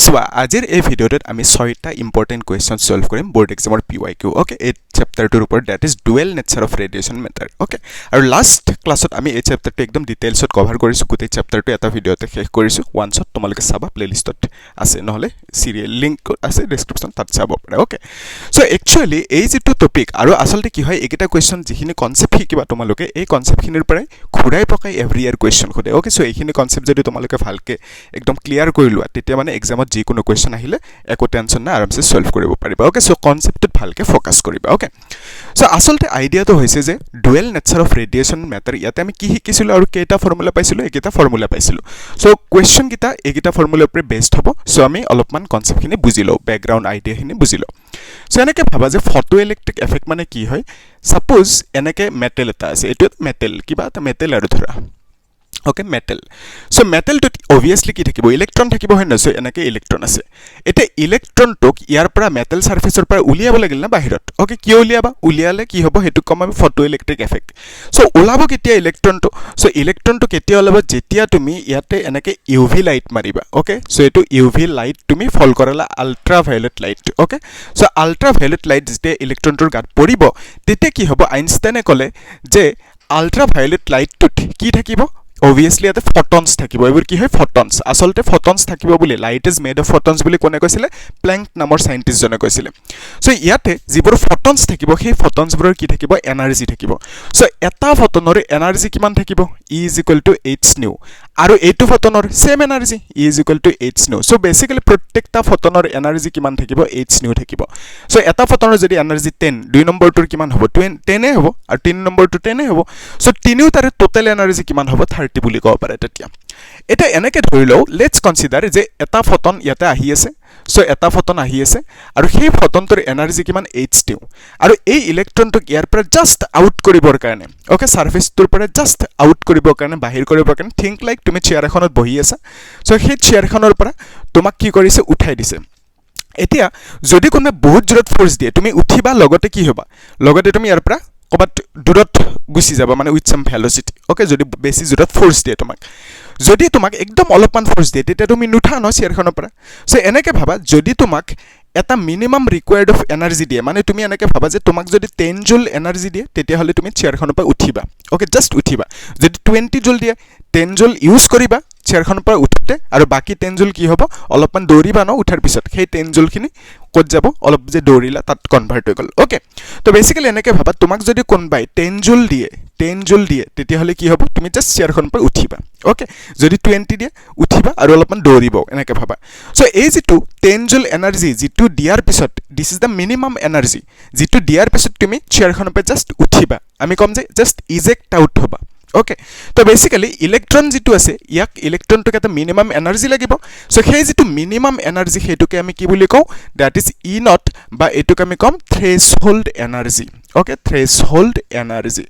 চোৱা আজিৰ এই ভিডিঅ'টোত আমি 6টা ইম্পৰ্টেন্ট কোৱেশ্চন সলভ কৰিম বোৰ্ড এক্সামৰ PYQ ওকে এই চেপ্টাৰটোৰ ওপৰত that is dual nature of radiation matter okay আৰু লাষ্ট ক্লাছত আমি এই চেপ্টাৰটো একদম ডিটেইলছত কভাৰ কৰিছো গোটেই চেপ্টাৰটো এটা ভিডিঅ'তে শেষ কৰিছো ওয়ানছত তোমালোকে চাবা প্লেলিষ্টত আছে নহলে সিৰিয়েল লিংক আছে ডেসক্ৰিপচন তাত চাব পাৰে ওকে সো একচুয়ালি এই যেটো টপিক আৰু আসলতে কি হয় এইকেইটা কোৱেশ্চন যিখিনি কনসেপ্ট শিকিবা তোমালোকে এই কনসেপ্টখিনিৰ পৰাই ঘুৰাই পকাই এভৰি ইয়াৰ কোৱেশ্চন খুদে ওকে সো এইখিনি কনসেপ্ট যদি তোমালোকে ভালকে একদম ক্লিয়াৰ কৰি লোৱা তেতিয়া মানে এক্সামত যি কোনো কোৱেশ্চন আহিলে একো টেনচন নাই আৰামসে সলভ কৰিব পাৰিবা ওকে সো কনসেপ্টত ভালকে ফোকাস কৰিবা ওকে সো আসলতে আইডিয়াটো হৈছে যে dual nature of radiation matter ইয়াতে আমি কি শিকিছিলো আৰু কেইটা ফৰ্মুলা পাইছিলো এইকেইটা ফৰ্মুলা পাইছিলো সো কোৱেশ্চন কিটা এইকেইটা ফৰ্মুলাৰ ওপৰত বেসড হ'ব সো আমি অলপমান কনসেপ্টখিনি বুজি লও ব্যাকগ্ৰাউণ্ড আইডিয়াখিনি বুজি লও সো এনেকে ভাবা যে ফটো ইলেক্ট্ৰিক এফেক্ট মানে কি হয় সাপোজ এনেকে মেটেল এটা আছে এটো মেটেল কিবা এটা মেটেল আৰু ধৰা ওকে মেটেল সো মেটেল তো obviously কি থাকিব ইলেক্ট্ৰন থাকিব হয় না সো এনেকে ইলেক্ট্ৰন আছে এতে ইলেক্ট্ৰন টক ইয়াৰ পৰা মেটেল সাৰফেসৰ পৰা উলিয়াব লাগিল না বাহিৰত ওকে কি উলিয়াবা উলিয়ালে কি হ'ব হেতু কম আমি ফটো ইলেক্ট্ৰিক এফেক্ট সো ওলাব কেতিয়া ইলেক্ট্ৰন তো সো ইলেক্ট্ৰন তো কেতিয়া ওলাব যেতিয়া তুমি ইয়াতে এনেকে ইউভি লাইট মাৰিবা ওকে সো এটো ইউভি লাইট তুমি ফল কৰালা ultraviolet light okay so ultraviolet light যেতিয়া ইলেক্ট্ৰনটোৰ গাত পৰিব তেতিয়া কি হ'ব আইনষ্টাইনে ক'লে যে আল্ট্ৰাভায়োলেট লাইটটোত কি থাকিব obviously at the photons থাকিব এবোৰ কি হয় photons আসলতে photons থাকিব বুলি light is made of photons বুলি কোনে কৈছিলে প্ল্যাংক নামৰ সাইন্টিস্ট জনে কৈছিলে সো ইয়াতে যিবোৰ photons থাকিব সেই photons বোৰৰ কি থাকিব এনাৰ্জি থাকিব সো এটা ফটনৰ এনাৰ্জি কিমান থাকিব E = h nu আৰু এইটো ফটনৰ same energy E = h nu so basically প্ৰত্যেকটা ফটনৰ এনাৰ্জি কিমান থাকিব h nu থাকিব সো এটা ফটনৰ যদি এনাৰ্জি 10 দুই নম্বৰটোৰ কিমান হ'ব 10 এ হ'ব আৰু 3 নম্বৰটো 10 এ হ'ব সো তিনিও তাৰে টোটাল এনাৰ্জি কিমান হ'ব 30 বুলি কব পাৰে তেতিয়া এটা এনেকে ধৰি লও লেটস কনসিডাৰ যে এটা ফটন ইয়াতে আহি আছে সো এটা ফটন আহি আছে আৰু সেই ফটনটোৰ এনাৰ্জি কিমান h দিও আৰু এই ইলেক্ট্ৰনটোক ইয়াৰ পৰা জাস্ট আউট কৰিবৰ কাৰণে ওকে সাৰফেসটোৰ পৰা জাস্ট আউট কৰিবৰ কাৰণে বাহিৰ কৰিবৰ কাৰণে থিংক লাইক তুমি চেয়াৰ এখনত বহি আছা সো সেই চেয়াৰখনৰ পৰা তোমাক কি কৰিছে উঠাই দিছে এতিয়া যদি কোনে বহুত জোৰত ফোৰ্স দিয়ে তুমি উঠিবা লগতে কি হ'ব লগতে তুমি ইয়াৰ পৰা কবাত দূৰত গুছি যাব মানে উইথ সাম ভেলোসিটি ওকে যদি বেছি জোৰত ফোৰ্স দিয়ে তোমাক যদি তোমাক একদম অলপমান ফোৰ্স দিয়ে তেতিয়া তুমি নুঠা ন চেয়াৰখনৰ পৰা সো এনেকে ভাবা যদি তোমাক এটা মিনিমাম ৰিকোয়াৰ্ড অফ এনাৰ্জি দিয়ে মানে তুমি এনেকে ভাবা যে তোমাক যদি 10 জুল এনাৰ্জি দিয়ে তেতিয়া হলে তুমি চেয়াৰখনৰ পৰা উঠিবা ওকে জাস্ট উঠিবা যদি 20 জুল দিয়ে 10 জুল ইউজ কৰিবা চেয়াৰখনৰ পৰা উঠতে আৰু বাকি 10 জুল কি হ'ব অলপমান দৌৰিবা ন উঠাৰ পিছত সেই 10 জুল খিনি কত যাব অলপ যে দৌৰিলা তাত কনভাৰ্ট হৈ গল ওকে তো বেসিক্যালি এনেকে ভাবা তোমাক যদি কোনবাই 10 জুল দিয়ে তেতিয়া হলে কি হ'ব তুমি জাস্ট চেয়াৰখনৰ পৰা উঠিবা ওকে যদি 20 দিয়ে উঠিবা আৰু অলপমান দৌৰিব এনেকে ভাবা সো এই যেটো 10 জুল এনাৰ্জি যেটো দিয়াৰ পিছত this is the minimum energy যেটো দিয়াৰ পিছত তুমি চেয়াৰখনৰ পৰা জাস্ট উঠিবা আমি কম যে জাস্ট ইজেক্ট আউট হ'বা ওকে তো বেসিক্যালি ইলেক্ট্ৰন যেটো আছে ইয়াক ইলেক্ট্ৰনটোক এটা মিনিমাম এনাৰ্জি লাগিব সো সেই যেটো মিনিমাম এনাৰ্জি হেতুকে আমি কি বুলি কও দ্যাট ইজ E নট বা এটুক আমি কম থ্ৰেশহোল্ড এনাৰ্জি ওকে থ্ৰেশহোল্ড এনাৰ্জি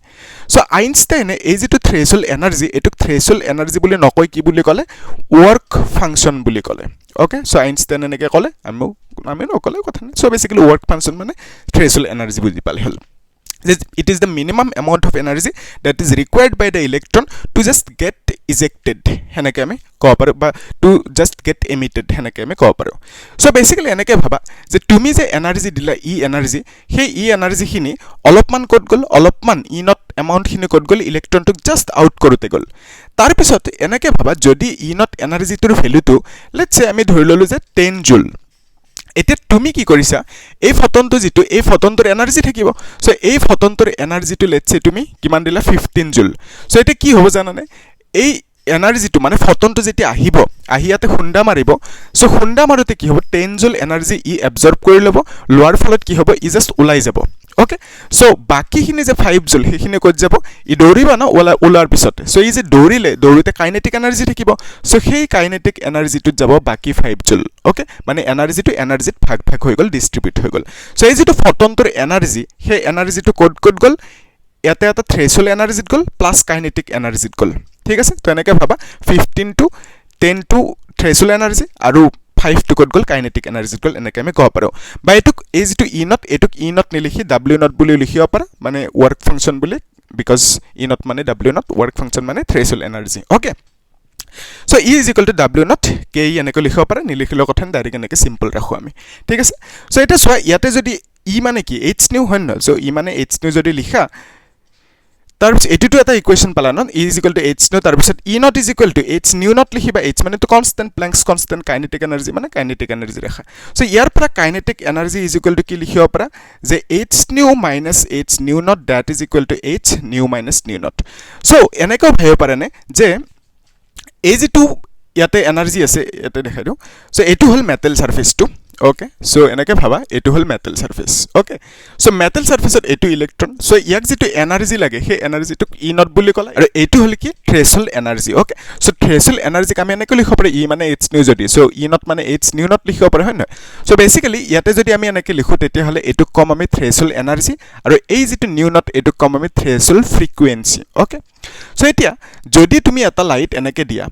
সো আইনষ্টাইনে এই যেটো থ্ৰেশহোল্ড এনাৰ্জি এটুক থ্ৰেশহোল্ড এনাৰ্জি বুলি নকয় কি বুলি ক'লে ওয়াৰ্ক ফাংশন বুলি ক'লে ওকে সো আইনষ্টাইনে এনেকে ক'লে আমি নকলে কথা নাই সো বেসিক্যালি ওয়ার্ক ফাংশন মানে থ্ৰেশহোল্ড এনাৰ্জি বুজি পালে হল it is the minimum amount of energy that is required by the electron to just get ejected henake ami ko paru ba to just get emitted henake ami ko paru so basically enake bhaba je tumi je energy dila energy he energy khini olopman kot gol olopman not amount khini kot gol electron to just out korute gol tar pisot enake bhaba jodi not energy tur value to let's say ami dhori lolu je 10 joule এতিয়া তুমি কি কৰিছা এই ফটনটো যেটো এই ফটনটোৰ energy থাকিব so এই ফটনটোৰ এনাৰ্জিটো let's say তুমি কিমান দিলা 15 জুল সো এটা কি হ'ব জানানে এই এনাৰ্জিটো মানে ফটনটো যেতি আহিব আহিয়াতে খুন্দা মাৰিব সো খুন্দা মাৰতে কি হ'ব 10 জুল এনাৰ্জি ই এবজৰ্ব কৰি লব লোৱাৰ ফলত কি হ'ব ই জাস্ট ওলাই যাব ওকে সো বাকিখিনি যে 5 জুল হেখিনি কত যাব ই দৌৰিবা না ওলাৰ পিছত সো ই যে দৌৰিতে কাইনেটিক এনাৰ্জি থাকিব সো সেই কাইনেটিক এনাৰ্জিটো যাব বাকি 5 জুল ওকে মানে এনাৰ্জিটো এনাৰ্জিত ভাগ হৈ গল ডিস্ট্ৰিবিউট হৈ গল সো এই যেটো ফটনটোৰ এনাৰ্জি সেই এনাৰ্জিটো কত গল ইয়াতে এটা থ্ৰেশহোল্ড এনাৰ্জিত গল প্লাস কাইনেটিক এনাৰ্জিত গল ঠিক আছে তো এনেকে ভাবা 15 to 10 to থ্ৰেশহোল্ড এনাৰ্জি আৰু 5 to কত গল কাইনেটিক এনাৰ্জি গল এনেকে আমি কব পাৰো বা এটুক এই যেটো E নট নিলিখি W নট বুলি লিখিব পাৰা মানে ওয়ার্ক ফাংশন বুলি বিকজ E নট মানে W নট ওয়ার্ক ফাংশন মানে threshold energy okay so E is equal to W not K E এনেকৈ লিখিব পাৰে নিলিখিলেও কথা ডাইৰেক্ট এনেকৈ চিম্পল ৰাখোঁ আমি ঠিক আছে সো এটা চোৱা ইয়াতে যদি ই মানে কি এইচ নিউ হয় নহয় সো ই মানে এইচ নিউ যদি লিখা তাৰপিছত এইটোতো এটা ইকুৱেশ্যন পালা ন E is equal to h nu তাৰপিছত E not is equal to h nu not লিখিবা এইচ মানে তো constant Planck's constant kinetic energy মানে কাইনেটিক এনাৰ্জি ৰেখা সো ইয়াৰ পৰা kinetic energy is equal to কি লিখিব পাৰা যে h nu minus h nu not that is equal to h nu minus nu not so এনেকৈ ভাবিব পাৰেনে যে এই যেটো ইয়াতে এনাৰ্জি আছে ইয়াতে দেখাই দিওঁ সো এইটো হ'ল মেটেল সাৰফেসটো ওকে সো এনেকৈ ভাবা এইটো হ'ল metal surface okay so metal সাৰফেসত এইটো ইলেক্ট্ৰন সো ইয়াক যেটো এনাৰ্জি লাগে সেই এনাৰ্জিটোক ই নট বুলি কলা আৰু এইটো হ'ল কি থ্ৰেশহোল্ড এনাৰ্জি ওকে সো থ্ৰেশহোল্ড এনাৰ্জিক আমি এনেকৈ লিখিব পাৰো ই মানে এইচ নিউ যদি সো ই নট মানে এইচ নিউ নট লিখিব পাৰো হয় নহয় সো বেসিক্যালি ইয়াতে যদি আমি এনেকৈ লিখো তেতিয়া হলে এইটো কম আমি থ্ৰেশহোল্ড এনাৰ্জি আৰু এই যেটো নিউ নট এইটো কম আমি থ্ৰেশহোল্ড ফ্ৰিকুৱেন্সি ওকে সো এতিয়া যদি তুমি এটা লাইট এনেকৈ দিয়া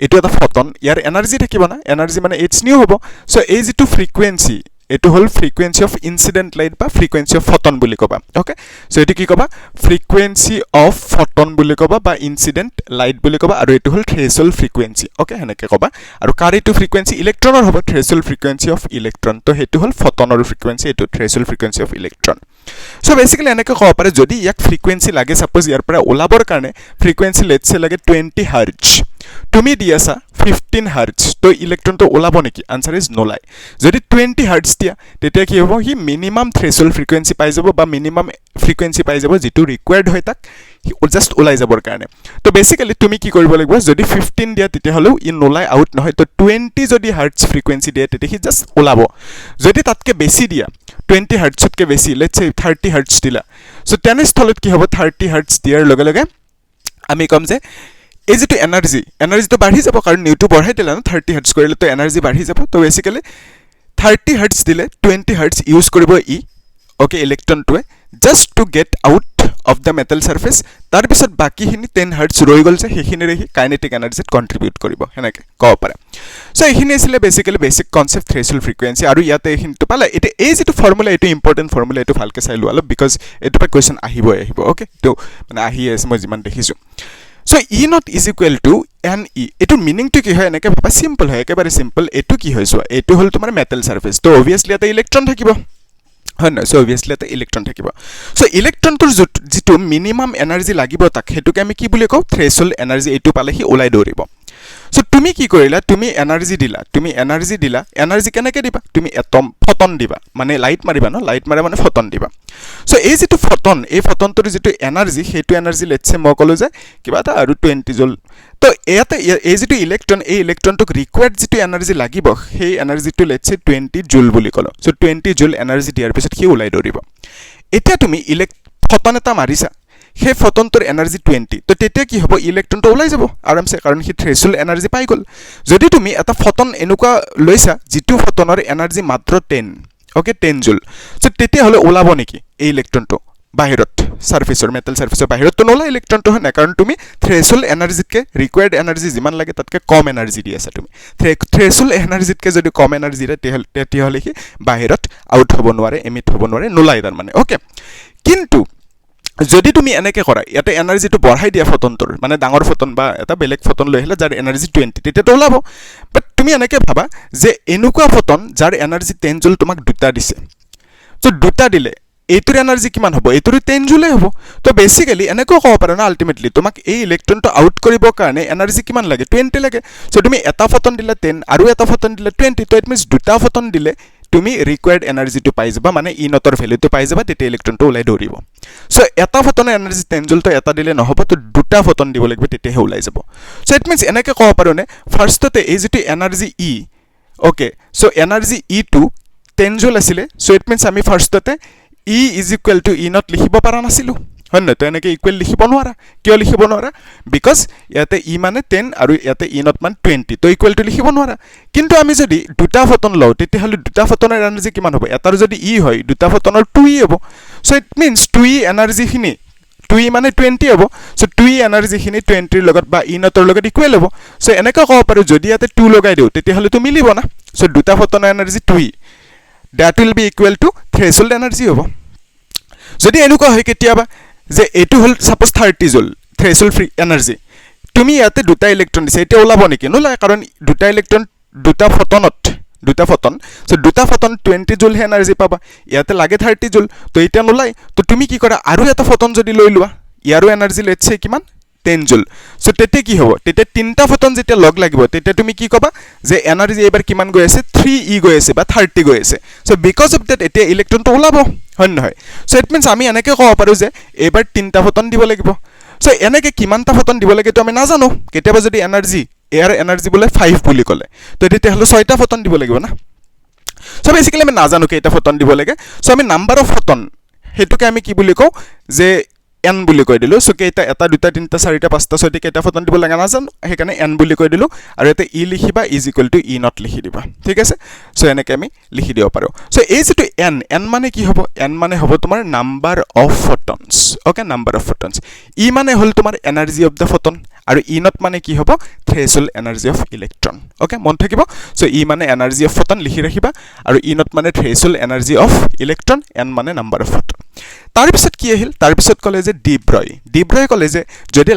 এটো এটা ফটন ইয়াৰ এনাৰ্জি থাকিব না এনাৰ্জি মানে এইচ নিউ হ'ব সো এই যেটো ফ্ৰিকুৱেন্সি এটো হল ফ্ৰিকুৱেন্সি অফ ইনসিডেন্ট লাইট বা ফ্ৰিকুৱেন্সি অফ ফটন বুলি কবা ওকে সো এটো কি কবা ফ্ৰিকুৱেন্সি অফ ফটন বুলি কবা বা ইনসিডেন্ট লাইট বুলি কবা আৰু এটো হল থ্ৰেশহোল্ড ফ্ৰিকুৱেন্সি ওকে হেনেকে কবা আৰু কাৰ এটো ফ্ৰিকুৱেন্সি ইলেক্ট্ৰনৰ হ'ব থ্ৰেশহোল্ড ফ্ৰিকুৱেন্সি অফ ইলেক্ট্ৰন তো হেতু হল ফটনৰ ফ্ৰিকুৱেন্সি এটো threshold frequency of electron so basically এনেকে কব পাৰে যদি ইয়াক ফ্ৰিকুয়েন্সি লাগে সাপোজ ইয়াৰ পৰা ওলাবৰ কাৰণে ফ্ৰিকুয়েন্সি লেটস সে লাগে 20 হাৰ্টজ তুমি দিয়াছা 15 হাৰ্টজ তো ইলেক্ট্ৰনটো ওলাব নেকি আনসাৰ ইজ নোলাই যদি 20 হাৰ্টজ দিয়া তেতিয়া কি হ'ব হি মিনিমাম থ্ৰেশহোল্ড ফ্ৰিকুয়েন্সি পাই যাব বা মিনিমাম ফ্ৰিকুয়েন্সি পাই যাব যেটো ৰিকোয়াৰ্ড হয় তাক জাস্ট ওলাই যাবৰ কাৰণে তো বেসিক্যালি তুমি কি কৰিব লাগিব যদি 15 দিয়া তেতিয়া হলো ই নোলাই আউট নহয় তো 20 যদি হার্টজ ফ্রিকুয়েন্সি দিয়ে তেতিয়া হি জাস্ট ওলাব যদি তাতকে বেছি দিয়া 20 হার্টজতকে বেছি লেটস সে 30 হার্টজ দিলা সো তেনেস্থলত কি হ'ব 30 হার্টজ দিয়াৰ লগে লগে আমি কম যে এই যেটো এনাৰ্জিটো বাঢ়ি যাব কাৰণ নিউটো বঢ়াই দিলা না 30 হাৰ্টজ কৰিলে তো এনাৰ্জি বাঢ়ি যাব তো বেসিক্যালি 30 হাৰ্টজ দিলে 20 হাৰ্টজ ইউজ কৰিব ই ওকে ইলেক্ট্ৰনটোৱে just to get out of the metal surface তাৰ পিছত বাকিখিনি 10 হাৰ্টজ ৰৈ গল যে হেখিনি ৰেহি কাইনেটিক এনাৰ্জিত কন্ট্ৰিবিউট কৰিব হেনেকে কব পাৰে সো এখিনি আছিল বেসিক্যালি বেসিক কনসেপ্ট থ্ৰেশহোল্ড ফ্ৰিকুৱেন্সি আৰু ইয়াতে এখিনিটো পালা এটা এই যেটো ফৰ্মুলা এটো ইম্পৰ্টেন্ট ফৰ্মুলা এটো ভালকে চাই লোৱা বিকজ এটো পা কোৱেশ্চন আহিব ওকে তো মানে আহি আছে মই যিমান দেখিছো so E not is equal two N E এটো মিনিংটো কি হয় এনেকে ভাবা সিম্পল হয় একেবাৰে সিম্পল এটো কি হয় সো এটো হল তোমাৰ মেটেল সাৰফেস তো অবিয়াসলি এটা ইলেক্ট্ৰন থাকিব হয় না সো অবিয়াসলি এটা ইলেক্ট্ৰন থাকিব সো ইলেক্ট্ৰনটোৰ যেটো মিনিমাম এনাৰ্জি লাগিব তাক হেতুকে আমি কি বুলি কও থ্ৰেশহোল্ড এনাৰ্জি এটো পালে হি ওলাই দৌৰিব সো তুমি কি কৰিলা তুমি এনাৰ্জি দিলা এনাৰ্জি কেনেকে দিবা তুমি এটম ফটন দিবা মানে লাইট মাৰিবা ন লাইট মাৰে মানে ফটন দিবা সো এই যেটো ফটন এই ফটনটোৰ যেটো এনাৰ্জি হেতু এনাৰ্জি লেটস সে মই কলো যে কিবা এটা আৰু 20 জুল তো এতে এই যেটো ইলেক্ট্ৰন এই ইলেক্ট্ৰনটোক ৰিকোয়াৰ্ড যেটো এনাৰ্জি লাগিব সেই এনাৰ্জিটো লেটস সে 20 জুল বুলি কলো সো 20 জুল এনাৰ্জি দিয়াৰ পিছত কি ওলাই দৌৰিব এতিয়া তুমি ফটন এটা মাৰিছা সেই ফটনটোৰ এনাৰ্জি 20 তো তেতিয়া কি হ'ব ইলেক্ট্ৰনটো ওলাই যাব আৰামছে কাৰণ হি থ্ৰেশহোল্ড এনাৰ্জি পাই গল যদি তুমি এটা ফটন এনেকুৱা লৈছা যেটো ফটনৰ এনাৰ্জি মাত্ৰ 10 ওকে 10 জুল সো তেতিয়া হলে ওলাব নেকি এই ইলেক্ট্ৰনটো বাহিৰত সাৰফেসৰ মেটেল সাৰফেসৰ বাহিৰত তো নোলাই ইলেক্ট্ৰনটো হয় না কাৰণ তুমি থ্ৰেশহোল্ড এনাৰ্জিতকে ৰিকোয়াৰ্ড এনাৰ্জি যিমান লাগে তাতকে কম এনাৰ্জি দি আছা তুমি থ্ৰেশহোল্ড এনাৰ্জিতকে যদি কম এনাৰ্জি তেতিয়া হলে কি বাহিৰত আউট হ'ব নোৱাৰে এমিট হ'ব নোৱাৰে নোলাই তাৰ মানে ওকে কিন্তু যদি তুমি এনেকে কৰা ইয়াতে এনাৰ্জিটো বঢ়াই দিয়া ফটনটোৰ মানে ডাঙৰ ফটন বা এটা বেলেগ ফটন লৈ আহিলা যাৰ এনাৰ্জি 20 তেতিয়া ওলাব বাট তুমি এনেকে ভাবা যে এনেকুৱা ফটন যাৰ এনাৰ্জি 10 জুল তোমাক দুটা দিছে তো দুটা দিলে এইটোৰ এনাৰ্জি কিমান হ'ব এইটোৰ 10 জুলে হ'ব তো বেসিক্যালি এনেকৈ কব পাৰা না আলটিমেটলি তোমাক এই ইলেক্ট্ৰনটো আউট কৰিবৰ কাৰণে এনাৰ্জি কিমান লাগে 20 লাগে সো তুমি এটা ফটন দিলা 10 আৰু এটা ফটন দিলা 20 তো ইট মিন্স দুটা ফটন দিলে তুমি ৰিকোয়াৰ্ড এনাৰ্জিটো পাই যাবা মানে ই নটৰ ভ্যালুটো পাই যাবা তেতিয়া ইলেক্ট্ৰনটো ওলাই দৌৰিব সো এটা ফটনৰ এনাৰ্জি 10 জুল তো এটা দিলে নহব তো দুটা ফটন দিব লাগিব তেতিয়া ওলাই যাব সো ইট মিন্স এনেকৈ কব পাৰো নে ফাৰ্ষ্টতে এই যেটো এনাৰ্জি ই ওকে সো এনাৰ্জি ই টু 10 জুল আছিল সো ইট মিন্স আমি ফাৰ্ষ্টতে E is equal to E not লিখিব পাৰা নাছিলো হয় না তো এনেকে ইকুৱেল লিখিব নোৱাৰা কিয় লিখিব নোৱাৰা বিকজ ইয়াতে E মানে 10 আৰু ইয়াতে E not মানে 20 তো ইকুৱেল টু লিখিব নোৱাৰা কিন্তু আমি যদি দুটা ফটন লও তেতিয়া হলে দুটা ফটনৰ এনাৰ্জি কিমান হ'ব এটাৰ যদি E হয় দুটা ফটনৰ 2E হ'ব so it means 2E energy খিনি 2E মানে 20 হ'ব সো 2E এনাৰ্জি খিনি 20 ৰ লগত বা E not ৰ লগত ইকুৱেল হ'ব সো এনেকা কব পাৰো যদি ইয়াতে 2 লগাই দিও তেতিয়া হলে তো মিলিব না সো দুটা ফটনৰ energy 2E that will be equal to threshold energy hobo jodi enuka hoy ketiaba je etu hol suppose 30 joule threshold free energy তুমি ইয়াতে দুটা ইলেক্ট্ৰন দিছে এটা ওলাব নেকি নোলায় কাৰণ দুটা ইলেক্ট্ৰন দুটা ফটন সো দুটা ফটন 20 জুল এনাৰ্জি পাবা ইয়াতে লাগে 30 জুল তো এটা নোলায় তো তুমি কি কৰা আৰু এটা ফটন যদি লৈ লোৱা ইয়াৰো এনাৰ্জি লেটছে কিমান 10 জুল সো তেতে কি হ'ব তেতে তিনটা ফটন যেতিয়া লগ লাগিব তেতে তুমি কি কবা যে এনাৰ্জি এবাৰ কিমান গৈ আছে 3e গৈ আছে বা 30 গৈ আছে সো বিকজ অফ দ্যাট এতিয়া ইলেক্ট্ৰনটো ওলাব হয় নহয় সো ইট মিন্স আমি এনেকৈ ক'ব পাৰো যে এবাৰ তিনটা ফটন দিব লাগিব সো এনেকৈ কিমানটা ফটন দিব লাগে তো আমি নাজানো কেতিয়াবা যদি এনাৰ্জি এয়াৰ এনাৰ্জি বলে 5 বুলি ক'লে তো তেতিয়া হলো 6টা ফটন দিব লাগিব না সো বেসিক্যালি আমি নাজানো কেইটা ফটন দিব লাগে সো আমি নাম্বাৰ অফ ফটন হেতুকে আমি কি বুলি কও যে n বুলি কৈ দিলো সো কেইটা এটা দুটা তিনটা চাৰিটা পাঁচটা ছয়টা কেইটা ফটন দিব লাগে নাজানো হেকাৰণে n বুলি কৈ দিলো আৰু এতে e লিখিবা = e not লিখি দিবা ঠিক আছে সো এনেকৈ আমি লিখি দিব পাৰো সো এই যেটো n মানে কি হ'ব n মানে হ'ব তোমাৰ number of photons okay number of photons e মানে হল তোমাৰ এনাৰ্জি অফ দা ফটন আৰু e not মানে কি হ'ব threshold energy of electron okay মন থাকিব সো e মানে এনাৰ্জি অফ ফটন লিখি ৰাখিবা আৰু e not মানে threshold energy of electron n মানে নাম্বাৰ অফ ফটন তাৰ পিছত কি আহিল তাৰ পিছত ক'লে যে ডিব্ৰয় ক'লে যে যদি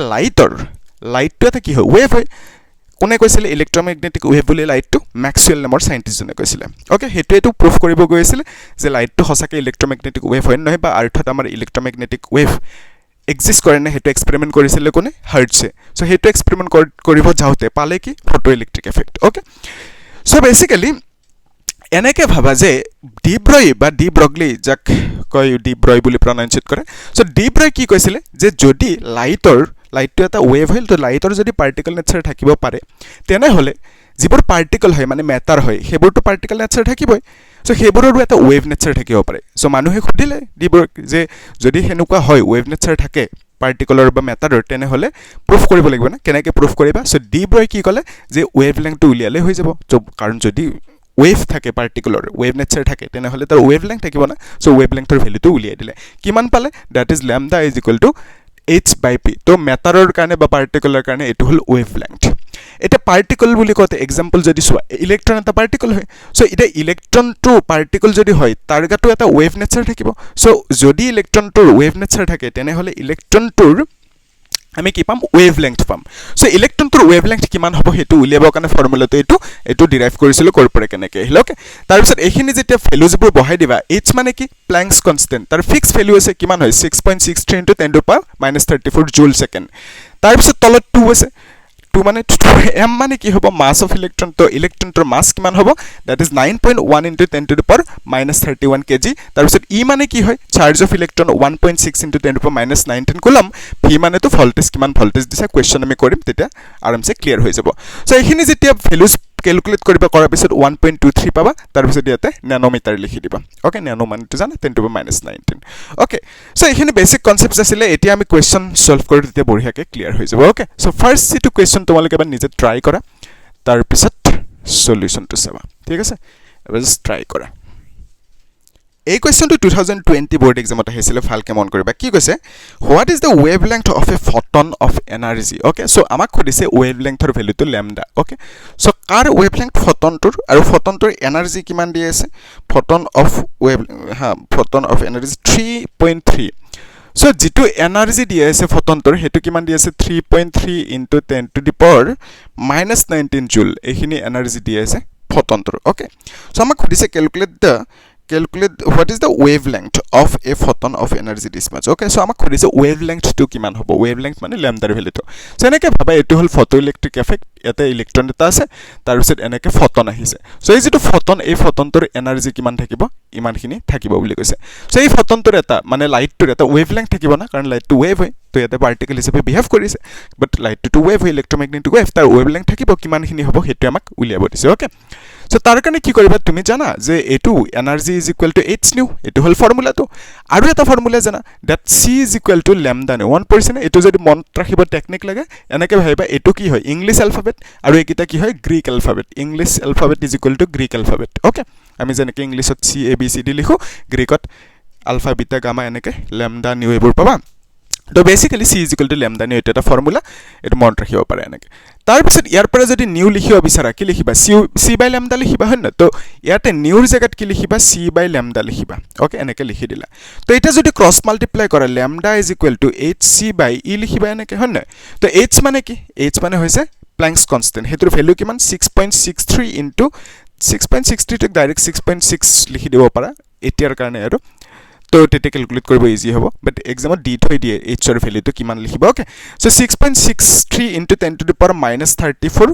লাইটটো এটা কি হয় ওয়েভ হয় কোনে কৈছিল ইলেক্ট্ৰমেগনেটিক ওয়েভ বুলি লাইটটো ম্যাক্সওয়েল নামৰ সাইন্টিস্টজনে কৈছিল ওকে হেতুটো প্ৰুফ কৰিব গৈছিল যে লাইটটো হসাকে ইলেক্ট্ৰমেগনেটিক ওয়েভ হয় নহয় বা আৰ্থত আমাৰ ইলেক্ট্ৰমেগনেটিক ওয়েভ এক্সিষ্ট কৰে না হেতু এক্সপেৰিমেন্ট কৰিছিল কোনে হাৰ্টছে সো হেতু এক্সপেৰিমেন্ট কৰিব যাওতে পালে কি ফটোইলেক্ট্ৰিক এফেক্ট ওকে সো বেসিক্যালি এনেকে ভাবা যে ডিব্ৰয় বা ডিব্ৰগলি যাক কয় ডিব্ৰয় বুলি প্ৰনাউন্সিয়েট কৰে সো ডিব্ৰয় কি কৈছিল যে যদি লাইটটো এটা ওয়েভ হয় তো লাইটৰ যদি পাৰ্টিকল নেচাৰ থাকিব পাৰে তেনে হলে যিবোৰ পাৰ্টিকল হয় মানে মেটাৰ হয় হেবোৰটো পাৰ্টিকল নেচাৰ থাকিবই সো হেবোৰৰো এটা ওয়েভ নেচাৰ থাকিব পাৰে সো মানুহে খুদিলে ডিব্ৰয় যে যদি হেনুকা হয় ওয়েভ নেচাৰ থাকে পাৰ্টিকলৰ বা মেটাৰৰ তেনে হলে প্ৰুফ কৰিব লাগিব না কেনেকৈ প্ৰুফ কৰিবা সো ডিব্ৰয় কি ক'লে যে ওয়েভ লেংথটো উলিয়ালে হৈ যাব কাৰণ যদি ওয়েভ থাকে পাৰ্টিকুলাৰ ওয়েভ নেচাৰ থাকে তেনে হলে তাৰ ওয়েভ লেংথ থাকিব না সো ওয়েভ লেংথৰ ভ্যালুটো উলিয়াই দিলে কিমান পালে দ্যাট ইজ lambda = h/p তো মেটাৰৰ কাৰণে বা পাৰ্টিকুলাৰ কাৰণে এটো হল ওয়েভ লেংথ এটা পাৰ্টিকল বুলি কতে এক্সাম্পল যদি সোৱা ইলেক্ট্ৰন এটা পাৰ্টিকল হয় সো এটা ইলেক্ট্ৰনটো পাৰ্টিকল যদি হয় তাৰ গাটো এটা ওয়েভ নেচাৰ থাকিব সো যদি ইলেক্ট্ৰনটোৰ ওয়েভ নেচাৰ থাকে তেনে হলে ইলেক্ট্ৰনটোৰ আমি কি পাম ওয়েভ লেংথ পাম সো ইলেক্ট্ৰনটোৰ ওয়েভ লেংথ কিমান হ'ব হেতু উলিয়াবৰ কাৰণে ফৰ্মুলাটো এটো ডিৰাইভ কৰিছিল কৰপৰে কেনেকৈ আহিল ওকে তাৰ পিছত এইখিনি যেতিয়া ভ্যালুজবোৰ বহাই দিবা h মানে কি প্ল্যাঙ্কছ কনস্ট্যান্ট তাৰ ফিক্স ভ্যালু আছে কিমান হয় 6.63 * 10⁻³ জুল সেকেন্ড তাৰ পিছত তলত 2 আছে 2 মানে m মানে কি হ'ব মাস অফ ইলেক্ট্ৰন তো ইলেক্ট্ৰনটোৰ মাস কিমান হ'ব দ্যাট ইজ 9.1 * 10⁻³ kg তাৰ পিছত e মানে কি হয় charge of electron 1.6 * 10⁻19 coulomb v মানে তো ভোল্টেজ কিমান ভোল্টেজ দিছে কোৱেশ্চন আমি কৰিম তেতিয়া আৰামছে ক্লিয়াৰ হৈ যাব সো এইখিনি যেতিয়া ভ্যালুজ ক্যালকুলেট কৰিবা কৰাৰ পিছত 1.23 পাবা তাৰ পিছত ইয়াতে ন্যানোমিটাৰ লিখি দিবা ওকে ন্যানো মানেটো জানা 10⁻19 ওকে সো এইখিনি বেসিক কনসেপ্টস আছিল এতিয়া আমি কোৱেশ্চন সলভ কৰি তেতিয়া বঢ়িয়াকে ক্লিয়াৰ হৈ যাব ওকে সো ফাৰ্স্ট সিটো কোৱেশ্চন তোমালোকে এবাৰ নিজে ট্ৰাই কৰা তাৰ পিছত সলিউশনটো চাবা ঠিক আছে এবাৰ জাস্ট ট্ৰাই কৰা এই কোৱেশ্চনটো 2020 বোৰ্ড এক্সামত আহিছিল ভালকে মন কৰিবা কি কৈছে what is the wavelength of A photon of energy okay so আমাক খুদিছে ওয়েভলেংথৰ ভ্যালুটো ল্যাম্ডা ওকে সো কাৰ ওয়েভলেংথ ফটনটোৰ আৰু ফটনটোৰ এনাৰ্জি কিমান দি আছে ফটন অফ এনাৰ্জি 3.3 সো যেটো এনাৰ্জি দি আছে ফটনটোৰ হেতু কিমান দি আছে 3.3 * 10⁻19 জুল এইখিনি এনাৰ্জি দি আছে ফটনটোৰ ওকে সো আমাক খুদিছে calculate what is the wavelength of a photon of energy this much okay so আমাক খুদিছে wavelength to কিমান হ'ব wavelength মানে ল্যাম্ডাৰ ভ্যালুটো সো এনেকে ভাবা এটো হল ফটোইলেক্ট্ৰিক এফেক্ট ইয়াতে ইলেক্ট্ৰন এটা আছে তাৰ পিছত এনেকে ফটন আহিছে সো এই যেটো ফটন এই ফটনটোৰ এনাৰ্জি কিমান থাকিব ইমানখিনি থাকিব বুলি কৈছে সো এই ফটনটোৰ এটা মানে লাইটটোৰ এটা wavelength থাকিব না কাৰণ লাইটটো ওয়েভ হয় তো ইয়াতে পাৰ্টিকল হিচাপে বিহেভ কৰিছে বাট লাইটটো ওয়েভ হয় ইলেক্ট্ৰমেগনেটিক ওয়েভ তাৰ wavelength থাকিব কিমানখিনি হ'ব হেতু আমাক উলিয়াব দিছে ওকে সো তাৰ কাৰণে কি কৰিবা তুমি জানা যে এটো এনাৰ্জি = h nu এটো হল ফৰ্মুলাটো আৰু এটা ফৰ্মুলা জানা that c = lambda nu 1% এটো যদি মন ৰাখিব টেকনিক লাগে এনেকে ভাইবা এটো কি হয় ইংলিশ এলফাবেট আৰু একিটা কি হয় Greek alphabet English alphabet = Greek alphabet okay আমি যেনেকে ইংলিশত c a b c d লিখো গ্ৰীকত আলফা বিটা গামা এনেকে lambda nu এবোৰ পাবা তো বেসিক্যালি c = lambda nu এটা ফৰ্মুলা এটো মন ৰাখিব পাৰে এনেকে তাৰপিছত ইয়াৰ পৰা যদি নিউ লিখিব বিচাৰা কি লিখিবা c বাই ল্যামডা লিখিবা হয় না তো ইয়াতে নিউৰ জায়গাত কি লিখিবা c বাই ল্যামডা লিখিবা ওকে এনেকে লিখি দিলা তো এটা যদি ক্রস মাল্টিপ্লাই কৰা lambda is equal to hc by e লিখিবা এনেকে হয় না তো h মানে কি h মানে হৈছে প্ল্যাঙ্কস কনস্ট্যান্ট হেতুৰ ভ্যালু কিমান 6.63 ইনটু 6.63 টোক ডাইৰেক্ট 6.6 লিখি দিব পাৰা এতিয়াৰ কাৰণে আৰু তো তেতে ক্যালকুলেট কৰিব ইজি হ'ব বাট এক্সামত দি থৈ দিয়ে h ৰ ভ্যালুটো কিমান লিখিবা okay so 6.63 into 10 to the power -34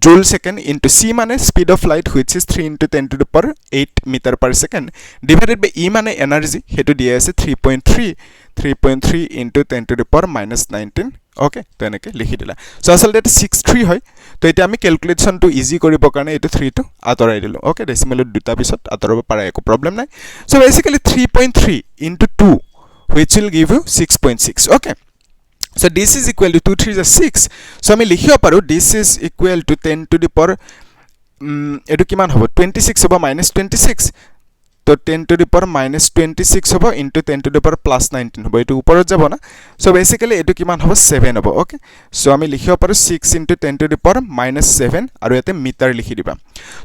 joule second into c মানে speed of light which is 3 into 10 to the power 8 meter per second divided by e মানে energy হেতু দিয়া আছে 3.3 into 10 to the power -19 okay তো এনেকে লিখি দিলা so আসলে এটা 63 হয় তো এটা আমি ক্যালকুলেশন টু ইজি কৰিব কাৰণে এটো 3 টু আতৰাই দিলো ওকে ডেসিমেল দুটা পিছত আতৰাব পাৰা একো প্ৰবলেম নাই so basically 3.3 into 2 which will give you 6.6 okay so this is equal to 2 3 is 6 so আমি লিখিব পাৰো this is equal to 10 to the power এটো কিমান হ'ব 26 হ'ব -26 তো 10 to the power -26 হ'ব into 10 to the power +19 হ'ব এটো ওপৰত যাব না সো বেসিক্যালি এটো কিমান হ'ব 7 হ'ব ওকে সো আমি লিখিব পাৰো 6 into 10 to the power -7 আৰু এতে মিটাৰ লিখি দিবা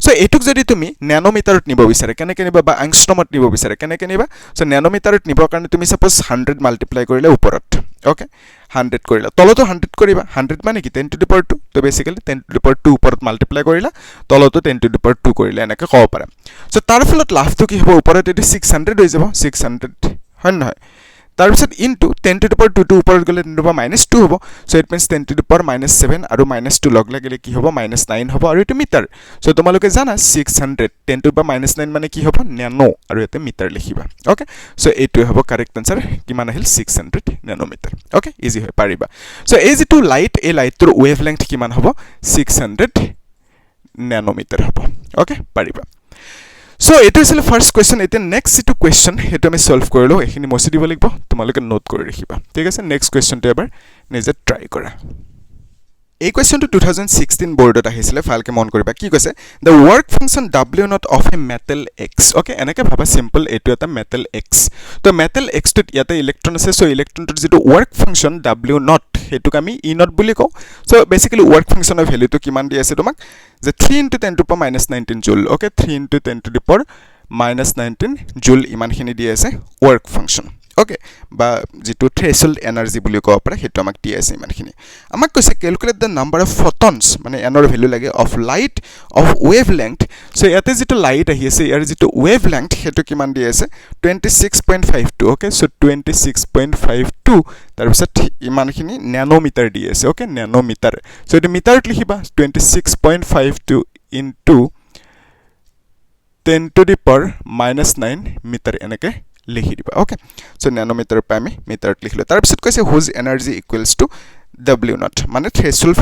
সো এটুক যদি তুমি ন্যানোমিটাৰত নিব বিচাৰে কেনেকে নিবা বা আংষ্ট্ৰমত নিব বিচাৰে কেনেকে নিবা সো ন্যানোমিটাৰত নিবৰ কাৰণে তুমি সাপোজ 100 মাল্টিপ্লাই কৰিলে ওপৰত ওকে 100 কৰিলা তলতো 100 কৰিবা 100 মানে কি 10 to the power 2 তো বেসিক্যালি 10 to the power 2 ওপৰত মাল্টিপ্লাই কৰিলা তলতো 10 to the power 2 কৰিলে এনেকে ক'ব পাৰা সো তাৰ ফলত লাভটো কি হ'ব ওপৰত এটো 600 হৈ যাব 600 হয় নহয় তাৰপিছত into 10 to the power 2 two ওপৰত গলে 10 to the power -2 হ'ব so it means 10 to the power -7 আৰু -2 লগ লাগিলে কি হ'ব -9 হ'ব আৰু এটো মিটাৰ সো তোমালোকে জানা 600 10 to the power -9 মানে কি হ'ব ন্যানো আৰু এতে মিটাৰ লিখিবা ওকে সো এইটো হ'ব কাৰেক্ট আনসাৰ কিমান আহিল 600 ন্যানোমিটাৰ ওকে ইজি হৈ পাৰিবা সো এই যেটো লাইট এই লাইটৰ ওয়েভলেংথ কিমান হ'ব 600 ন্যানোমিটাৰ হ'ব ওকে পাৰিবা সো এটো আছিল ফাৰ্স্ট কোয়েশ্চন এটা নেক্সট যেটো কোয়েশ্চন হেতু আমি সলভ কৰিলো এখিনি মছি দিব লাগিব তোমালোকে নোট কৰি ৰাখিবা ঠিক আছে নেক্সট কোয়েশ্চনটো এবাৰ নিজে ট্ৰাই কৰা এই কোয়েশ্চনটো 2016 বোৰ্ডত আহিছিলে ফালকে মন কৰিবা কি কৈছে the work function w not of a metal x okay এনেকে ভাবা সিম্পল এটো এটা metal x তো metal x ত ইয়াতে ইলেক্ট্ৰন আছে সো ইলেক্ট্ৰনটোৰ যেটো work function w not Hetuk আমি e not বুলি কও so basically work function of ভ্যালুটো কিমান দি আছে তোমাক যে 3 into 10 to the power -19 joule okay 3 into 10 to the power -19 joule ইমানখিনি দি আছে work function ওকে বা যেটো থ্ৰেশহোল্ড এনাৰ্জি বুলি কোৱা পৰা হেতু আমাক দি আছে ইমানখিনি আমাক কৈছে ক্যালকুলেট দ্য নাম্বাৰ অফ ফটনস মানে এনৰ ভ্যালু লাগে of light off wavelength so ইয়াতে যেটো লাইট আহি আছে ইয়াৰ যেটো ওয়েভলেংথ হেতু কিমান দি আছে 26.52 ওকে সো 26.52 তাৰপিছত ইমানখিনি ন্যানোমিটাৰ দি আছে ওকে ন্যানোমিটাৰ সো এটো মিটাৰত লিখিবা 26.52 into 10 to the power -9 metre এনেকে লিখি দিবা ওকে সো ন্যানোমিটাৰ পা আমি মিটাৰত লিখিলো তাৰ পিছত কৈছে হুজ এনাৰ্জি ইকুৱেলস টু w not মানে থ্ৰেশহোল্ড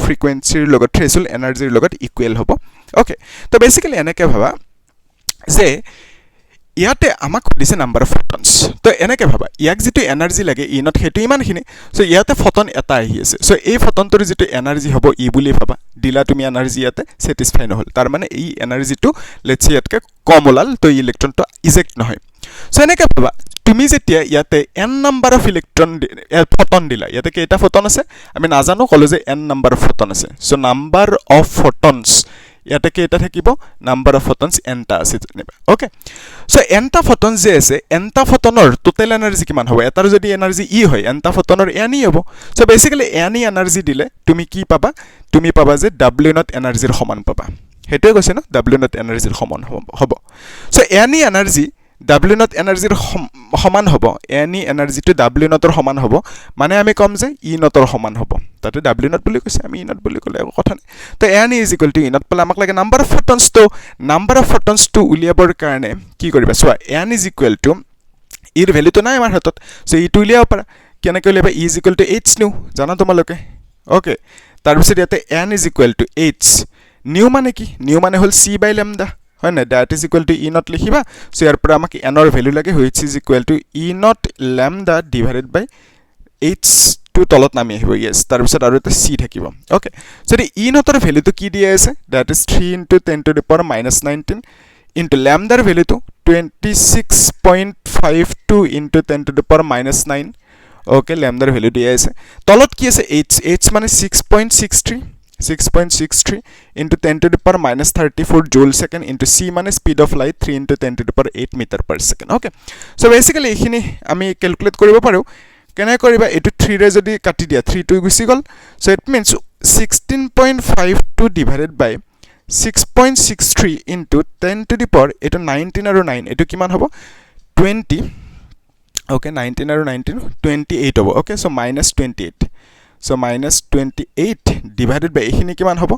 ফ্ৰিকোয়েন্সিৰ লগত থ্ৰেশহোল্ড এনাৰ্জিৰ লগত ইকুৱেল হ'ব ওকে তো বেসিক্যালি এনেকে ভাবা যে ইয়াতে আমাক দিছে নাম্বাৰ অফ ফটনস তো এনেকে ভাবা ইয়াক যেটো এনাৰ্জি লাগে ই নট হেতু ইমানখিনি সো ইয়াতে ফটন এটা আহি আছে সো এই ফটনটোৰ যেটো এনাৰ্জি হ'ব ই বুলি ভাবা দিলা তুমি এনাৰ্জি ইয়াতে স্যাটিসফাই নহল তাৰ মানে এই এনাৰ্জিটো লেটস সে ইয়াতকে কম ওলাল তো ইলেক্ট্ৰনটো ইজেক্ট নহয় সো এনেকে ভাবা তুমি যেতিয়া ইয়াতে n number of electron photon দিলা ইয়াতে কেইটা ফটন আছে আমি নাজানো কলো যে n নাম্বাৰ অফ ফটন আছে সো নাম্বাৰ অফ ফটনস ইয়াতে কেইটা থাকিব নাম্বাৰ অফ ফটনস n টা আছে জানিবা ওকে সো n টা ফটন যে আছে n টা ফটনৰ টোটাল এনাৰ্জি কিমান হ'ব এটাৰ যদি এনাৰ্জি e হয় n টা ফটনৰ n e হ'ব so basically n e energy দিলে তুমি কি পাবা তুমি পাবা যে w not এনাৰ্জিৰ সমান পাবা হেতুৱে কৈছে ন w not এনাৰ্জিৰ সমান হ'ব so n e energy w not এনাৰ্জিৰ সমান হ'ব n e এনাৰ্জিটো w notৰ সমান হ'ব মানে আমি কম যে e notৰ সমান হ'ব তাতে w not বুলি কৈছে আমি e not বুলি কলে কথা নাই তো n e = e not পালে আমাক লাগে নাম্বাৰ অফ ফটনস তো নাম্বাৰ অফ ফটনস টু উলিয়াবৰ কাৰণে কি কৰিবা সোৱা n = ইৰ ভ্যালুটো নাই আমাৰ হাতত সো ই টু উলিয়াব পাৰা কেনেকৈ উলিয়াবা e = h নিউ জানা তোমালোকে ওকে তাৰ পিছত ইয়াতে n = h নিউ মানে কি নিউ মানে হল c বাই ল্যামডা হয় না that is equal to e not লিখিবা সো ইয়াৰ পৰা আমাক n ৰ ভ্যালু লাগে which is equal to e not lambda divided by h to তলত নামি আহিব yes তাৰ পিছত আৰু এটা c থাকিব ওকে সো e not ৰ ভ্যালুটো কি দিয়া আছে that is 3 into 10 to the power -19 into lambda ৰ ভ্যালুটো 26.52 into 10 to the power -9 okay ল্যামডাৰ ভ্যালু দিয়া আছে তলত কি আছে h মানে 6.63 into 10 to the power minus 34 joule second into c মানে speed of light 3 into 10 to the power 8 meter per second okay so basically এইখিনি আমি ক্যালকুলেট কৰিব পাৰো কেনে কৰিবা এটো 3 ৰে যদি কাটি দিয়া 3 2 গুছি গল so it means 16.52 divided by 6.63 into 10 to the power এটো 19 আৰু 9 এটো কিমান হ'ব 20 okay 19 আৰু 19 28 হ'ব okay so minus 28 so minus 28 divided by এখিনি কিমান হ'ব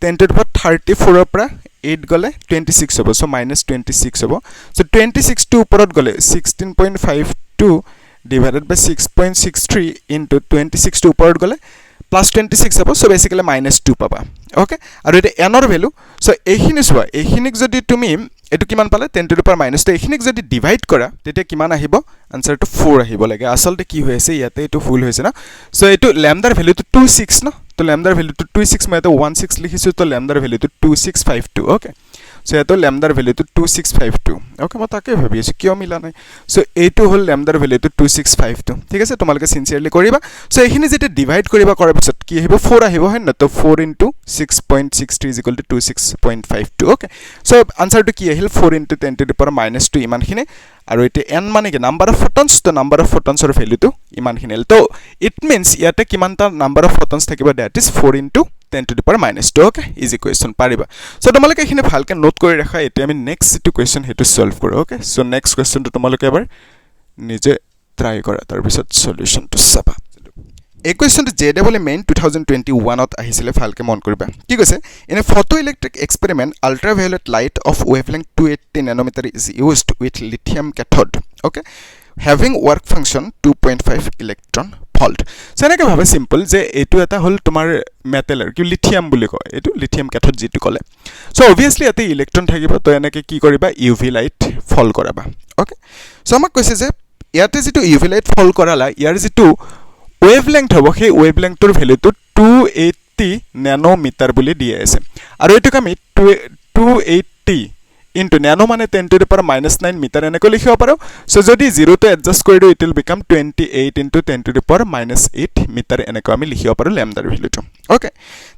10 to the power 34 ৰ পৰা 8 গলে 26 হ'ব so minus 26 হ'ব so 26 টো ওপৰত গলে 16.52 divided by 6.63 into 26 টো ওপৰত গলে plus 26 হ'ব so basically minus 2 পাবা okay আৰু এটা n ৰ ভ্যালু so এইখিনি সোৱা এইখিনিক যদি তুমি এটো কিমান পালে 10 to the power minus তো এইখিনিক যদি ডিভাইড কৰা তেতিয়া কিমান আহিব আনসাৰ টু 4 আহিব লাগে আসলতে কি হৈছে ইয়াতে এটো ফুল হৈছে না সো এটো ল্যামডাৰ ভ্যালু টু 26 ন তো ল্যামডাৰ ভ্যালু টু 26 মই তো 16 লিখিছো তো ল্যামডাৰ ভ্যালু টু 2652 ওকে সো এটো ল্যামডাৰ ভ্যালু টু 2652 ওকে মই তাকে ভাবি আছো কিয় মিলা নাই সো এটো হল ল্যামডাৰ ভ্যালু টু 2652 ঠিক আছে তোমালোকে সিনসিয়াৰলি কৰিবা সো এইখিনি যেতে ডিভাইড কৰিবা কৰাৰ পিছত কি আহিব 4 আহিব হয় না তো 4 into 6.63 = 26.52 okay so answer to কি আহিল 4 into 10 to the power minus 2 ইমানখিনি আৰু এতে n মানে কি নাম্বাৰ অফ ফটনস তো নাম্বাৰ অফ ফটনসৰ ভ্যালু তো ইমানখিনি তো ইট মিন্স ইয়াতে কিমানটা নাম্বাৰ অফ ফটনস থাকিব that is 4 into 10 to the power minus 2 okay easy question পাৰিবা so তোমালোকে এখিনি ভালকে নোট কৰি ৰাখা এতিয়া আমি নেক্সট টু কোৱেশ্চন হেতু সলভ কৰো okay so next question তো তোমালোকে এবাৰ নিজে ট্ৰাই কৰা তাৰ পিছত সলিউশন তো চাবা এই কোৱেশ্চনটো JEE মেইন 2021 ত আহিছিলে ভালকে মন কৰিবা কি কৈছে in a photo electric experiment ultraviolet light off wavelength 280 nanometer is used with lithium cathode okay having work function 2.5 electron volt so এনেকে ভাবে সিম্পল যে এটো এটা হল তোমাৰ মেটালৰ কি লিথিয়াম বুলি কয় এটো লিথিয়াম ক্যাথোড যেটো কলে সো obviously এতে ইলেক্ট্ৰন থাকিব তো এনেকে কি কৰিবা UV লাইট ফল কৰাবা okay সো আমাক কৈছে যে ইয়াতে যেটো UV লাইট ফল কৰালা ইয়াৰ যেটো wavelength হ'ব সেই wavelengthৰ ভ্যালুটো 280 nanometer বুলি দিয়া আছে আৰু এটোক আমি 280 into nano মানে 10 to the power minus 9 meter এনেকৈ লিখিব পাৰো সো যদি 0 টো এডজাস্ট কৰি দিও it will became 28 into 10 to the power minus 8 meter এনেকৈ আমি লিখিব পাৰো ল্যামডাৰ ভ্যালুটো ওকে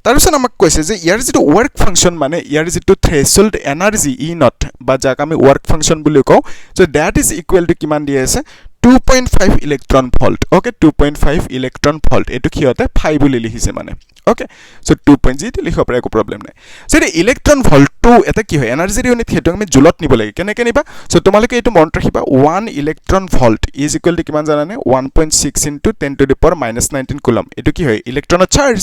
তাৰপিছত আমাক কৈছে যে ইয়াৰ যেটো ওয়াৰ্ক ফাংশন মানে ইয়াৰ যেটো থ্ৰেশহোল্ড এনাৰ্জি ই নট বা যাক আমি ওয়ার্ক ফাংশন বুলি কও so that is equal two কিমান দিয়া আছে 2.5 electron volt okay 2.5 electron volt এটো কি হতে 5 বুলি লিখিছে মানে okay so 2.0 লিখিব পাৰে একো প্ৰবলেম নাই সো এই ইলেক্ট্ৰন ভল্ট টু এটা কি হয় এনাৰ্জিৰ ইউনিট হেতু আমি জুলত নিব লাগে কেনেকে নিবা সো তোমালোকে এটো মনত ৰাখিবা 1 electron volt is equal to কিমান জানানে 1.6 into 10 to the power minus 19 coulomb এটো কি হয় ইলেক্ট্ৰনৰ চাৰ্জ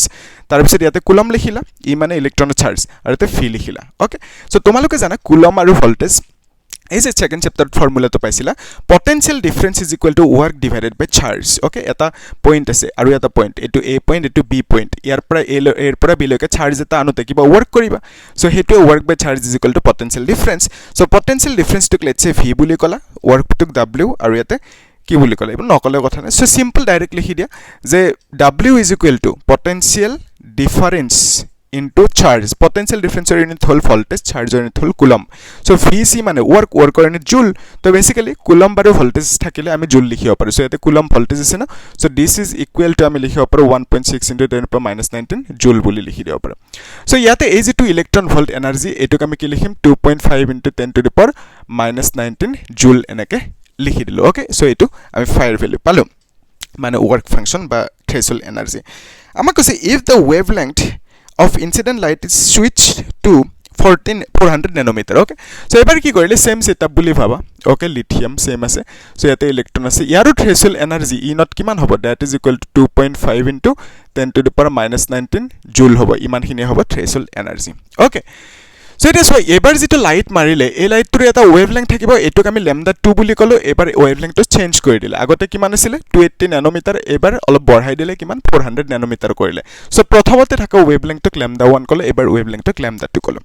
তাৰ পিছত ইয়াতে কুলম লিখিলা ই মানে ইলেক্ট্ৰনৰ চাৰ্জ আৰু তে ফি লিখিলা okay সো তোমালোকে জানা কুলম আৰু ভল্টেজ এই যে সেকেন্ড চ্যাপ্টার ফর্মুলা তো পাইছিলা potential difference is equal to work divided by charge okay এটা পয়েন্ট আছে আৰু এটা পয়েন্ট এটো এ পয়েন্ট এটো বি পয়েন্ট ইয়াৰ পৰা এৰ পৰা বি লৈকে চাৰ্জ এটা আনোতে কিবা ওয়াৰ্ক কৰিবা সো হেতু work by charge is equal to potential difference so potential difference to let's say V বুলি কলা ওয়াৰ্ক টু w আৰু ইয়াতে কি বুলি কলা ইবন নকলে কথা নাই সো সিম্পল ডাইৰেক্ট লিখি দিয়া যে w is equal to potential difference into charge potential difference unit whole voltage charge unit whole coulomb so vc মানে work unit joule তো basically coulomb আৰু voltage থাকিলে আমি joule লিখিব পাৰো so এতে coulomb voltage আছে না so this is equal to আমি লিখিব পাৰো 1.6 into 10 power minus 19 joule বুলি লিখি দিব পাৰো so ইয়াতে এই যে 2 electron volt energy এটোক আমি কি লিখিম 2.5 into 10 to the power minus 19 joule এনেকে লিখি দিলো okay so এটো আমি fire value পালো মানে work function বা threshold energy আমাক কৈছে if the wavelength of incident light is switched to 400 nanometer okay so এবাৰ কি কৰিলে সেম সেটআপ বুলি ভাবা okay lithium same আছে so ইয়াতে ইলেক্ট্ৰন আছে ইয়াৰো থ্ৰেশহোল্ড এনাৰ্জি ই নট কিমান হ'ব that is equal to 2.5 into 10 to the power minus 19 joule হ'ব ইমানখিনি হ'ব threshold energy okay so it is why এবাৰ যেটো লাইট মাৰিলে এই লাইটটোৰ এটা ওয়েভলেংথ থাকিব এটোক আমি ল্যামডা 2 বুলি কলো এবাৰ ওয়েভলেংথটো চেঞ্জ কৰি দিলে আগতে কিমান আছিল 280 নানোমিটাৰ এবাৰ অলপ বঢ়াই দিলে কিমান 400 নানোমিটাৰ কৰিলে সো প্ৰথমতে থকা ওয়েভলেংথটো ল্যামডা 1 কলো এবাৰ ওয়েভলেংথটো ল্যামডা 2 কলো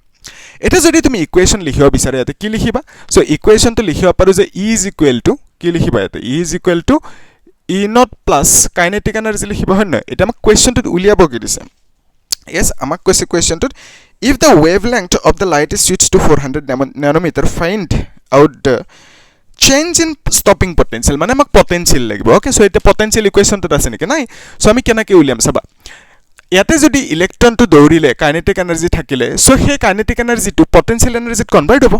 এটা যদি তুমি ইকুয়েশন লিখিব বিচাৰে ইয়াতে কি লিখিবা সো ইকুয়েশনটো লিখিব পাৰো যে E is equal to কি লিখিবা ইয়াতে E is equal to E naught plus kinetic energy লিখিবা হয় না এটা আমাক কোৱেশ্চনটো উলিয়াব কি দিছে yes আমাক কৈছে কোৱেশ্চনটো if the wavelength of the light is switched to 400 nanometer find out the change in stopping potential মানে আমাক পটেনচিয়েল লাগিব ওকে সো এটা পটেনচিয়েল ইকুৱেশ্যনটোত আছে নেকি নাই সো আমি কেনেকৈ উলিয়াম চাবা ইয়াতে যদি ইলেক্ট্ৰনটো দৌৰিলে কাইনেটিক এনাৰ্জি থাকিলে সো সেই কাইনেটিক এনাৰ্জিটো পটেনচিয়েল এনাৰ্জিত কনভাৰ্ট হ'ব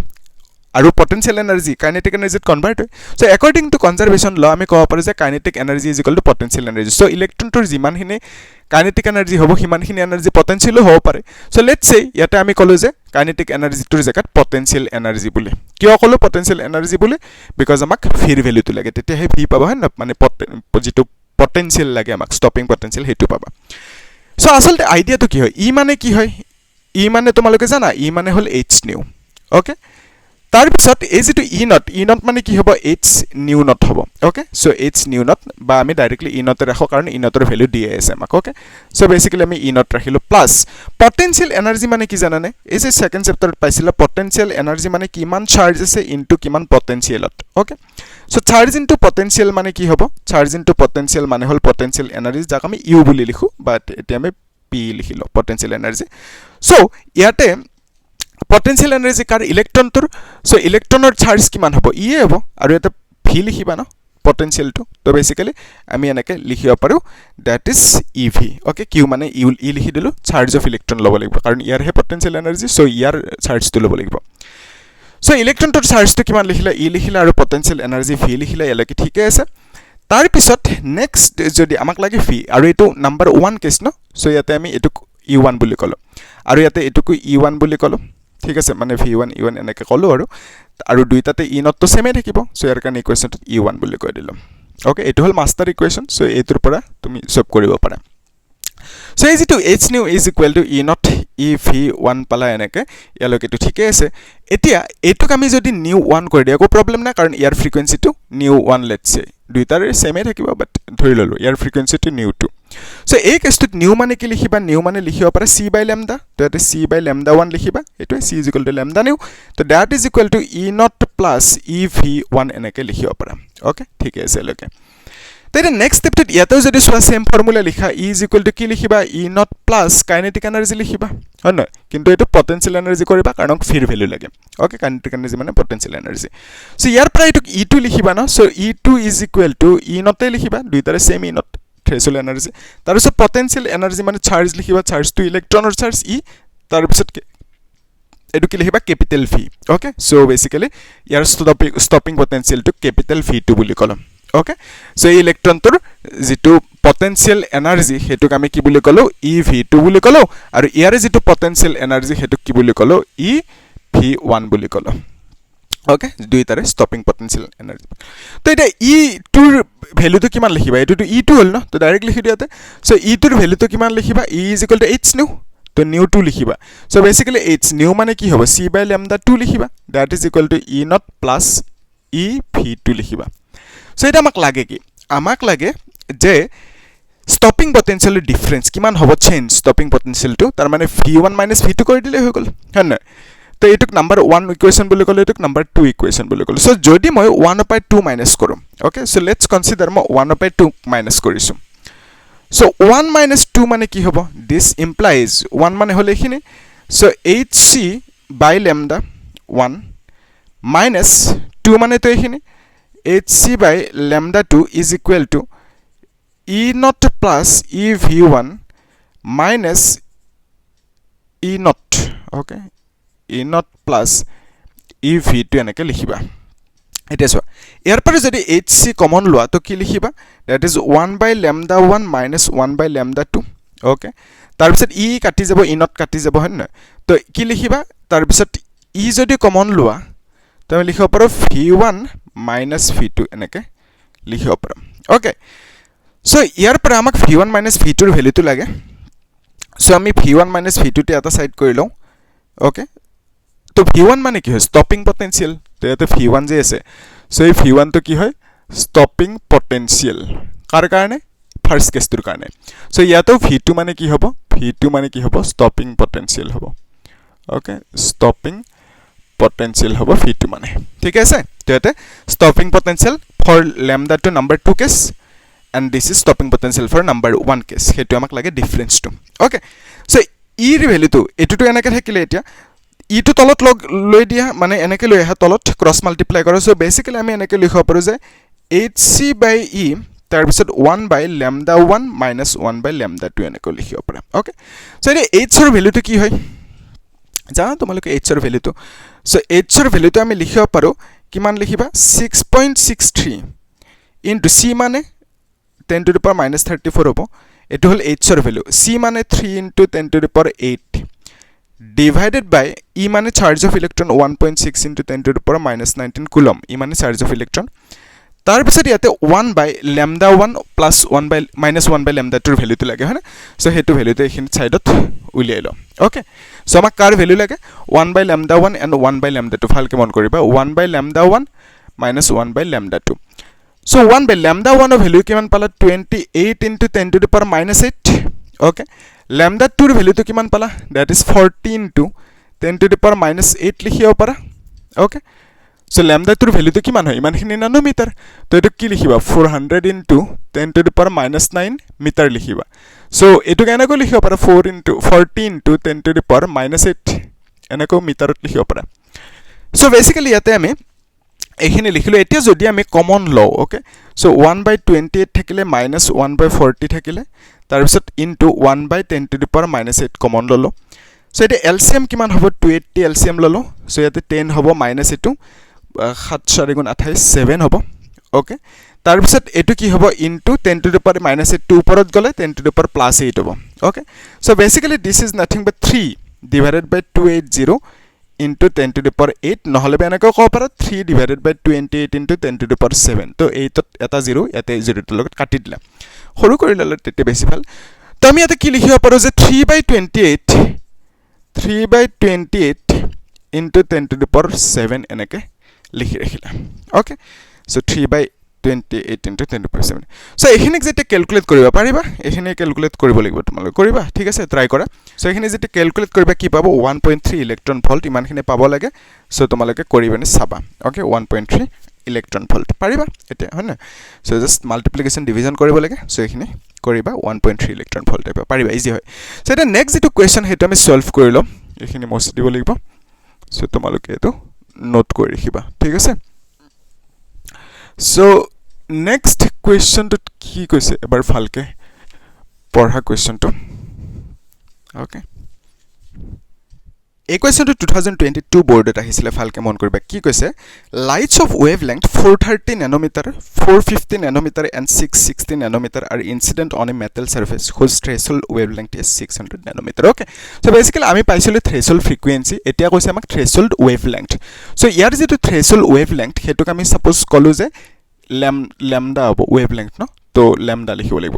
আৰু পটেনচিয়েল এনাৰ্জি কাইনেটিক এনাৰ্জিত কনভাৰ্ট হয় so according to conservation law আমি ক'ব পাৰোঁ যে kinetic energy is equal to potential energy so ইলেক্ট্ৰনটোৰ যিমানখিনি কাইনেটিক এনাৰ্জি হ'ব সিমানখিনি এনাৰ্জি পটেনচিয়েলো হ'ব পাৰে সো লেটছ সে ইয়াতে আমি ক'লোঁ যে কাইনেটিক এনাৰ্জিটোৰ জেগাত পটেনচিয়েল এনাৰ্জি বুলি কিয় ক'লোঁ পটেনচিয়েল এনাৰ্জি বুলি বিকজ আমাক ভিৰ ভেলুটো লাগে তেতিয়াহে ভি পাবা হয় ন মানে যিটো পটেনচিয়েল লাগে আমাক ষ্টপিং পটেনচিয়েল সেইটো পাবা সো আচলতে আইডিয়াটো কি হয় ই মানে কি হয় ই মানে তোমালোকে জানা ই মানে হ'ল এইচ নিউ ওকে তাৰপিছত এই যিটো ই নট মানে কি হ'ব এইচ নিউ নট হ'ব okay so H nu not বা আমি ডাইৰেক্টলি ই নটে ৰাখোঁ কাৰণ ই নটৰ ভেলু দিয়ে আছে আমাক ওকে সো বেচিকেলি আমি ই নট ৰাখিলোঁ প্লাছ পটেনচিয়েল এনাৰ্জি মানে কি জানানে এই যে ছেকেণ্ড চেপ্টাৰত পাইছিলা পটেনচিয়েল এনাৰ্জি মানে কিমান চাৰ্জ আছে ইনটু কিমান পটেনচিয়েলত okay so charge into potential মানে কি হ'ব চাৰ্জ ইনটু পটেনচিয়েল মানে হ'ল পটেনচিয়েল এনাৰ্জি যাক আমি ইউ বুলি লিখোঁ বাট এতিয়া আমি পি লিখিলোঁ পটেনচিয়েল এনাৰ্জি সো ইয়াতে পটেনচিয়েল এনাৰ্জি কাৰ ইলেক্ট্ৰনটোৰ সো ইলেক্ট্ৰনৰ চাৰ্জ কিমান হ'ব ইয়ে হ'ব আৰু এটা ভি লিখিবা ন পটেনচিয়েলটো তো বেচিকেলি আমি এনেকৈ লিখিব পাৰোঁ that is E V okay Q মানে ই লিখি দিলোঁ চাৰ্জ অফ ইলেক্ট্ৰন ল'ব লাগিব কাৰণ ইয়াৰহে পটেনচিয়েল এনাৰ্জি সো ইয়াৰ চাৰ্জটো ল'ব লাগিব সো ইলেক্ট্ৰনটোৰ চাৰ্জটো কিমান লিখিলা ই লিখিলা আৰু পটেনচিয়েল এনাৰ্জি ভি লিখিলা ইয়ালৈকে ঠিকে আছে তাৰপিছত নেক্সট যদি আমাক লাগে ভি আৰু এইটো নাম্বাৰ 1 কেছ ন সো ইয়াতে আমি এইটোক ই1 বুলি ক'লোঁ আৰু ইয়াতে এইটোকো ই1 বুলি ক'লোঁ ঠিক আছে মানে ভি1 ই1 এনেকৈ ক'লোঁ আৰু দুইটাতে ই নটটো ছেমেই থাকিব সো ইয়াৰ কাৰণে ইকুৱেশ্যনটোত ই1 বুলি কৈ দিলোঁ ওকে এইটো হ'ল মাষ্টাৰ ইকুৱেশ্যন সো এইটোৰ পৰা তুমি চব কৰিব পাৰা সো এই যিটো H new is equal to E not E V 1 পালা এনেকৈ ইয়ালৈকেতো ঠিকেই আছে এতিয়া এইটোক আমি যদি নিউ 1 কৰি দিওঁ একো প্ৰব্লেম নাই কাৰণ ইয়াৰ ফ্ৰিকুৱেঞ্চিটো নিউ 1 লেটছ চে দুইটাৰে ছেমেই থাকিব বাট ধৰি ল'লোঁ ইয়াৰ ফ্ৰিকুৱেঞ্চিটো নিউ 2 সো এই কেছটোত নিউ মানে কি লিখিবা নিউ মানে লিখিব পাৰা চি বাই লেমডা তো ইয়াতে চি বাই লেমডা 1 লিখিবা এইটোৱে c is equal to lambda nu তো that is equal to E not plus E V 1 এনেকৈ লিখিব পাৰা ওকে ঠিকে আছে এলৈকে তো এতিয়া নেক্সট ষ্টেপটোত ইয়াতেও যদি চোৱা ছেম ফৰ্মুলা লিখা ই ইজ ইকুৱেল টু কি লিখিবা E not plus kinetic energy লিখিবা হয় নহয় কিন্তু এইটো পটেনচিয়েল এনাৰ্জি কৰিবা কাৰণ ফিৰ ভেলু লাগে ওকে কাইনেটিক এনাৰ্জি মানে পটেনচিয়েল এনাৰ্জি সো ইয়াৰ পৰা এইটোক ই টু লিখিবা ন so E two is equal to E নটে লিখিবা দুইটাৰে same E nought threshold energy তাৰপিছত পটেনচিয়েল এনাৰ্জি মানে চাৰ্জ লিখিবা চাৰ্জটো ইলেক্ট্ৰনৰ চাৰ্জ ই তাৰপিছত এইটো কি লিখিবা capital V okay so basically ইয়াৰ ষ্টপিং পটেনচিয়েলটো কেপিটেল ভি2 বুলি ক'লোঁ ওকে সো এই ইলেক্ট্ৰনটোৰ যিটো পটেনচিয়েল এনাৰ্জি সেইটোক আমি কি বুলি ক'লোঁ ই ভি2 বুলি ক'লোঁ আৰু ইয়াৰে যিটো পটেনচিয়েল এনাৰ্জি সেইটোক কি বুলি ক'লোঁ ই ভি1 বুলি ক'লোঁ ওকে দুইটাৰে ষ্টপিং পটেনচিয়েল এনাৰ্জি তো এতিয়া ই টুৰ ভেলুটো কিমান লিখিবা এইটোতো ই টু হ'ল ন তো ডাইৰেক্ট লিখি দিয়াতে সো ই টুৰ ভেলুটো কিমান লিখিবা E is equal to h nu তো নিউ 2 লিখিবা সো বেচিকেলি এইচ নিউ মানে কি হ'ব চি বাই লেমডা 2 লিখিবা that is equal to E not plus E V two লিখিবা সো এটা আমাক লাগে কি আমাক লাগে যে ষ্টপিং পটেনচিয়েলৰ ডিফাৰেঞ্চ কিমান হ'ব চেঞ্জ ষ্টপিং পটেনচিয়েলটো তাৰ মানে ভি1 মাইনাছ ভি2 কৰি দিলে হৈ গ'ল হয় নহয় তো এইটোক নাম্বাৰ 1 ইকুৱেশ্যন বুলি ক'লে এইটোক নাম্বাৰ 2 ইকুৱেশ্যন বুলি ক'লে সো যদি মই 1/2 মাইনাছ কৰোঁ ওকে সো লেটছ কনচিডাৰ মই 1/2 মাইনাছ কৰিছোঁ সো 1 মাইনাছ 2 মানে কি হ'ব দিছ ইমপ্লাইজ 1 মানে হ'লে এইখিনি so H C by lambda 1 minus 2 মানে তো এইখিনি H C by lambda 2 is equal to E not plus E V one minus E naught okay E not plus E V two এনেকৈ লিখিবা এতিয়া চোৱা ইয়াৰ পৰা যদি এইচ চি কমন লোৱা তো কি লিখিবা that is 1 by lambda 1 minus 1 by lambda 2 okay তাৰপিছত ই কাটি যাব ই নট কাটি যাব হয় নহয় তো কি লিখিবা তাৰপিছত ই যদি কমন লোৱা তো আমি লিখিব পাৰোঁ ভি1 মাইনাছ ভি2 এনেকৈ লিখিব পাৰোঁ ওকে সো ইয়াৰ পৰা আমাক ভি1 মাইনাছ ভি2ৰ ভেলুটো লাগে সো আমি ভি1 মাইনাছ ভি2টো এটা সাইড কৰি লওঁ ওকে তো ভি1 মানে কি হয় ষ্টপিং পটেনচিয়েল তো ইয়াতে ভি1 যে আছে সো এই ভি1টো কি হয় ষ্টপিং পটেনচিয়েল কাৰ কাৰণে ফাৰ্ষ্ট কেছটোৰ কাৰণে সো ইয়াতেও ভি2 মানে কি হ'ব ভি2 মানে কি হ'ব ষ্টপিং পটেনচিয়েল হ'ব ওকে ষ্টপিং পটেনচিয়েল হ'ব ভি2 মানে ঠিক আছে তো ইয়াতে stopping potential for lambda two number 2 case and this is stopping potential for number 1 case hetu amak lage difference to okay so e ৰ ভ্যালুটো এটুটো এনেকৈ থাকিলে এতিয়া ইটো তলত লৈ দিয়া মানে এনেকৈ লৈ আহা তলত ক্ৰছ মাল্টিপ্লাই কৰা সো বেসিক্যালি আমি এনেকৈ লিখিব পাৰো যে hc/e তাৰপিছত 1/λ1 minus 1/λ2 এনেকৈ লিখিব পাৰা ওকে সো এই h ৰ ভ্যালুটো কি হয় জানা তোমালোকে h ৰ ভ্যালুটো সো h ৰ ভ্যালুটো আমি লিখিব পাৰো কিমান লিখিবা 6.63 into c মানে 10 to the power minus 34 হ'ব এটো হল h ৰ ভ্যালু c মানে 3 into 10 to the power 8 divided by e মানে charge of electron 1.6 into 10 to the power minus 19 coulomb e মানে charge of electron তাৰ পিছত ইয়াতে 1/λ1 plus 1 by minus 1/λ2 ৰ ভ্যালুটো লাগে হয় না সো হেতু ভ্যালুটো এখিনি সাইডত উলিয়াই ল ওকে সো আমাক কাৰ ভ্যালু লাগে 1/λ1 and 1/λ2 ভালকে মন কৰিবা 1/λ1 minus 1/λ2 so 1/λ1 ৰ ভ্যালু কিমান পালা 28 into 10 to the power minus 8 okay λ2 ৰ ভ্যালুটো কিমান পালা that is 14 into 10 to the power minus 8 লিখিব পাৰা ওকে so lambda টোৰ ভ্যালুটো কিমান হয় ইমানখিনি নানোমিটাৰ তো এটো কি লিখিবা 400 into 10 to the power minus 9 metre লিখিবা so এটো কেনেকৈ লিখিব পাৰা 14 into 10 to the power minus 8 এনেকৈ মিটাৰত লিখিব পাৰা so basically ইয়াতে আমি এখিনি লিখিলো এতিয়া যদি আমি কমন লও ওকে so 1/28 থাকিলে minus 1/40 থাকিলে তাৰ পিছত into 1/10 to the power minus 8 common ললো so এটা LCM কিমান হ'ব 280 LCM ললো so ইয়াতে 10 হ'ব minus এটো 7 4 গুণ 28 7 হ'ব ওকে তাৰ পিছত এটো কি হ'ব into 10 to the power minus 8 2 ওপৰত গলে 10 to the power plus 8 হ'ব okay so basically this is nothing but 3 divided by 280 into 10 to the power 8 নহলে বেনকৈ কব পাৰা 3 divided by 28 into 10 to the power 7 তো 8 এটা 0 ইয়াতে 0 ৰ লগত কাটি দিলা সৰু কৰি ললে তেতে বেছি ভাল তো আমি ইয়াতে কি লিখিব পাৰো যে 3/28 into 10 to the power 7 এনেকে লিখি ৰাখিলা okay so 3/28 into 10 to the power 7 সো এখিনিক যেতে ক্যালকুলেট কৰিবা পাৰিবা এখিনি ক্যালকুলেট কৰিব লাগিব তোমালোকে কৰিবা ঠিক আছে ট্ৰাই কৰা সো এখিনি যেতে ক্যালকুলেট কৰিবা কি পাবো 1.3 ইলেক্ট্ৰন ভোল্ট ইমানখিনি পাব লাগে সো তোমালোকে কৰিবেনে চাবা ওকে 1.3 ইলেক্ট্ৰন ভোল্ট পাৰিবা এটা হয় না সো জাস্ট মাল্টিপ্লিকেশন ডিভিজন কৰিব লাগে সো এখিনি কৰিবা 1.3 ইলেক্ট্ৰন ভোল্ট পাবা পাৰিবা ইজি হয় সো এটা নেক্সট যেটো কোৱেশ্চন হেতু আমি সলভ কৰি লম এখিনি মছ দিব লাগিব সো তোমালোকে এটো নোট কৰি ৰাখিবা ঠিক আছে সো নেক্সট কোৱেশ্চন তো কি কৈছে এবাৰ ভালকে পঢ়া কোৱেশ্চন তো ওকে এই কোৱেশ্চনটো 2022 বৰ্ডত আহিছিলে ভালকে মন কৰিবা কি কৈছে lights off wavelength 430 nanometer 450 nanometer and 660 nanometer are incident on a metal surface whose threshold wavelength is 600 nanometer okay so basically আমি পাইছিলো threshold frequency এতিয়া কৈছে আমাক threshold wavelength so ইয়াৰ যেটো threshold wavelength হেতুক আমি সাপোজ কলো যে lambda wavelength no তো lambda লিখিব লাগিব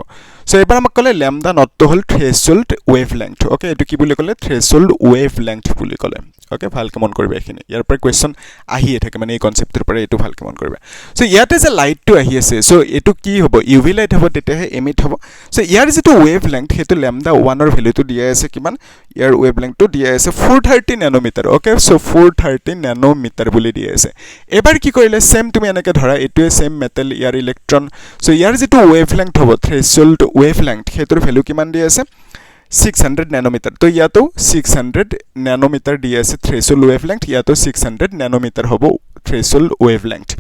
সো এবাৰ আমাক কলে lambda not to hall threshold wavelength okay এটো কি বুলি কলে threshold wavelength বুলি কলে ওকে ভালকে মন কৰিবা এখিনি ইয়াৰ পৰা কোৱেশ্চন আহিয়ে থাকে মানে এই কনসেপ্টৰ পৰা এটো ভালকে মন কৰিবা সো ইয়াতে যে লাইট টো আহি আছে সো এটো কি হ'ব UV লাইট হ'ব তেতিয়াহে এমিট হ'ব সো ইয়াৰ যেটো wavelength হেতু lambda 1 ৰ ভ্যালুটো দিয়া আছে কিমান ইয়াৰ wavelength টো দিয়া আছে 430 nanometer ওকে সো 430 nanometer বুলি দিয়া আছে এবাৰ কি কৰিলে সেম তুমি এনেকে ধৰা এটোৱে সেম মেটাল ইয়াৰ ইলেক্ট্ৰন সো ইয়াৰ যেটো wavelength হ'ব threshold wavelength হেতুৰ ভ্যালু কিমান দিয়া আছে 600 nanometer তো ইয়াতো 600 nanometer দিয়া আছে threshold wavelength ইয়াতো 600 nanometer হ'ব threshold wavelength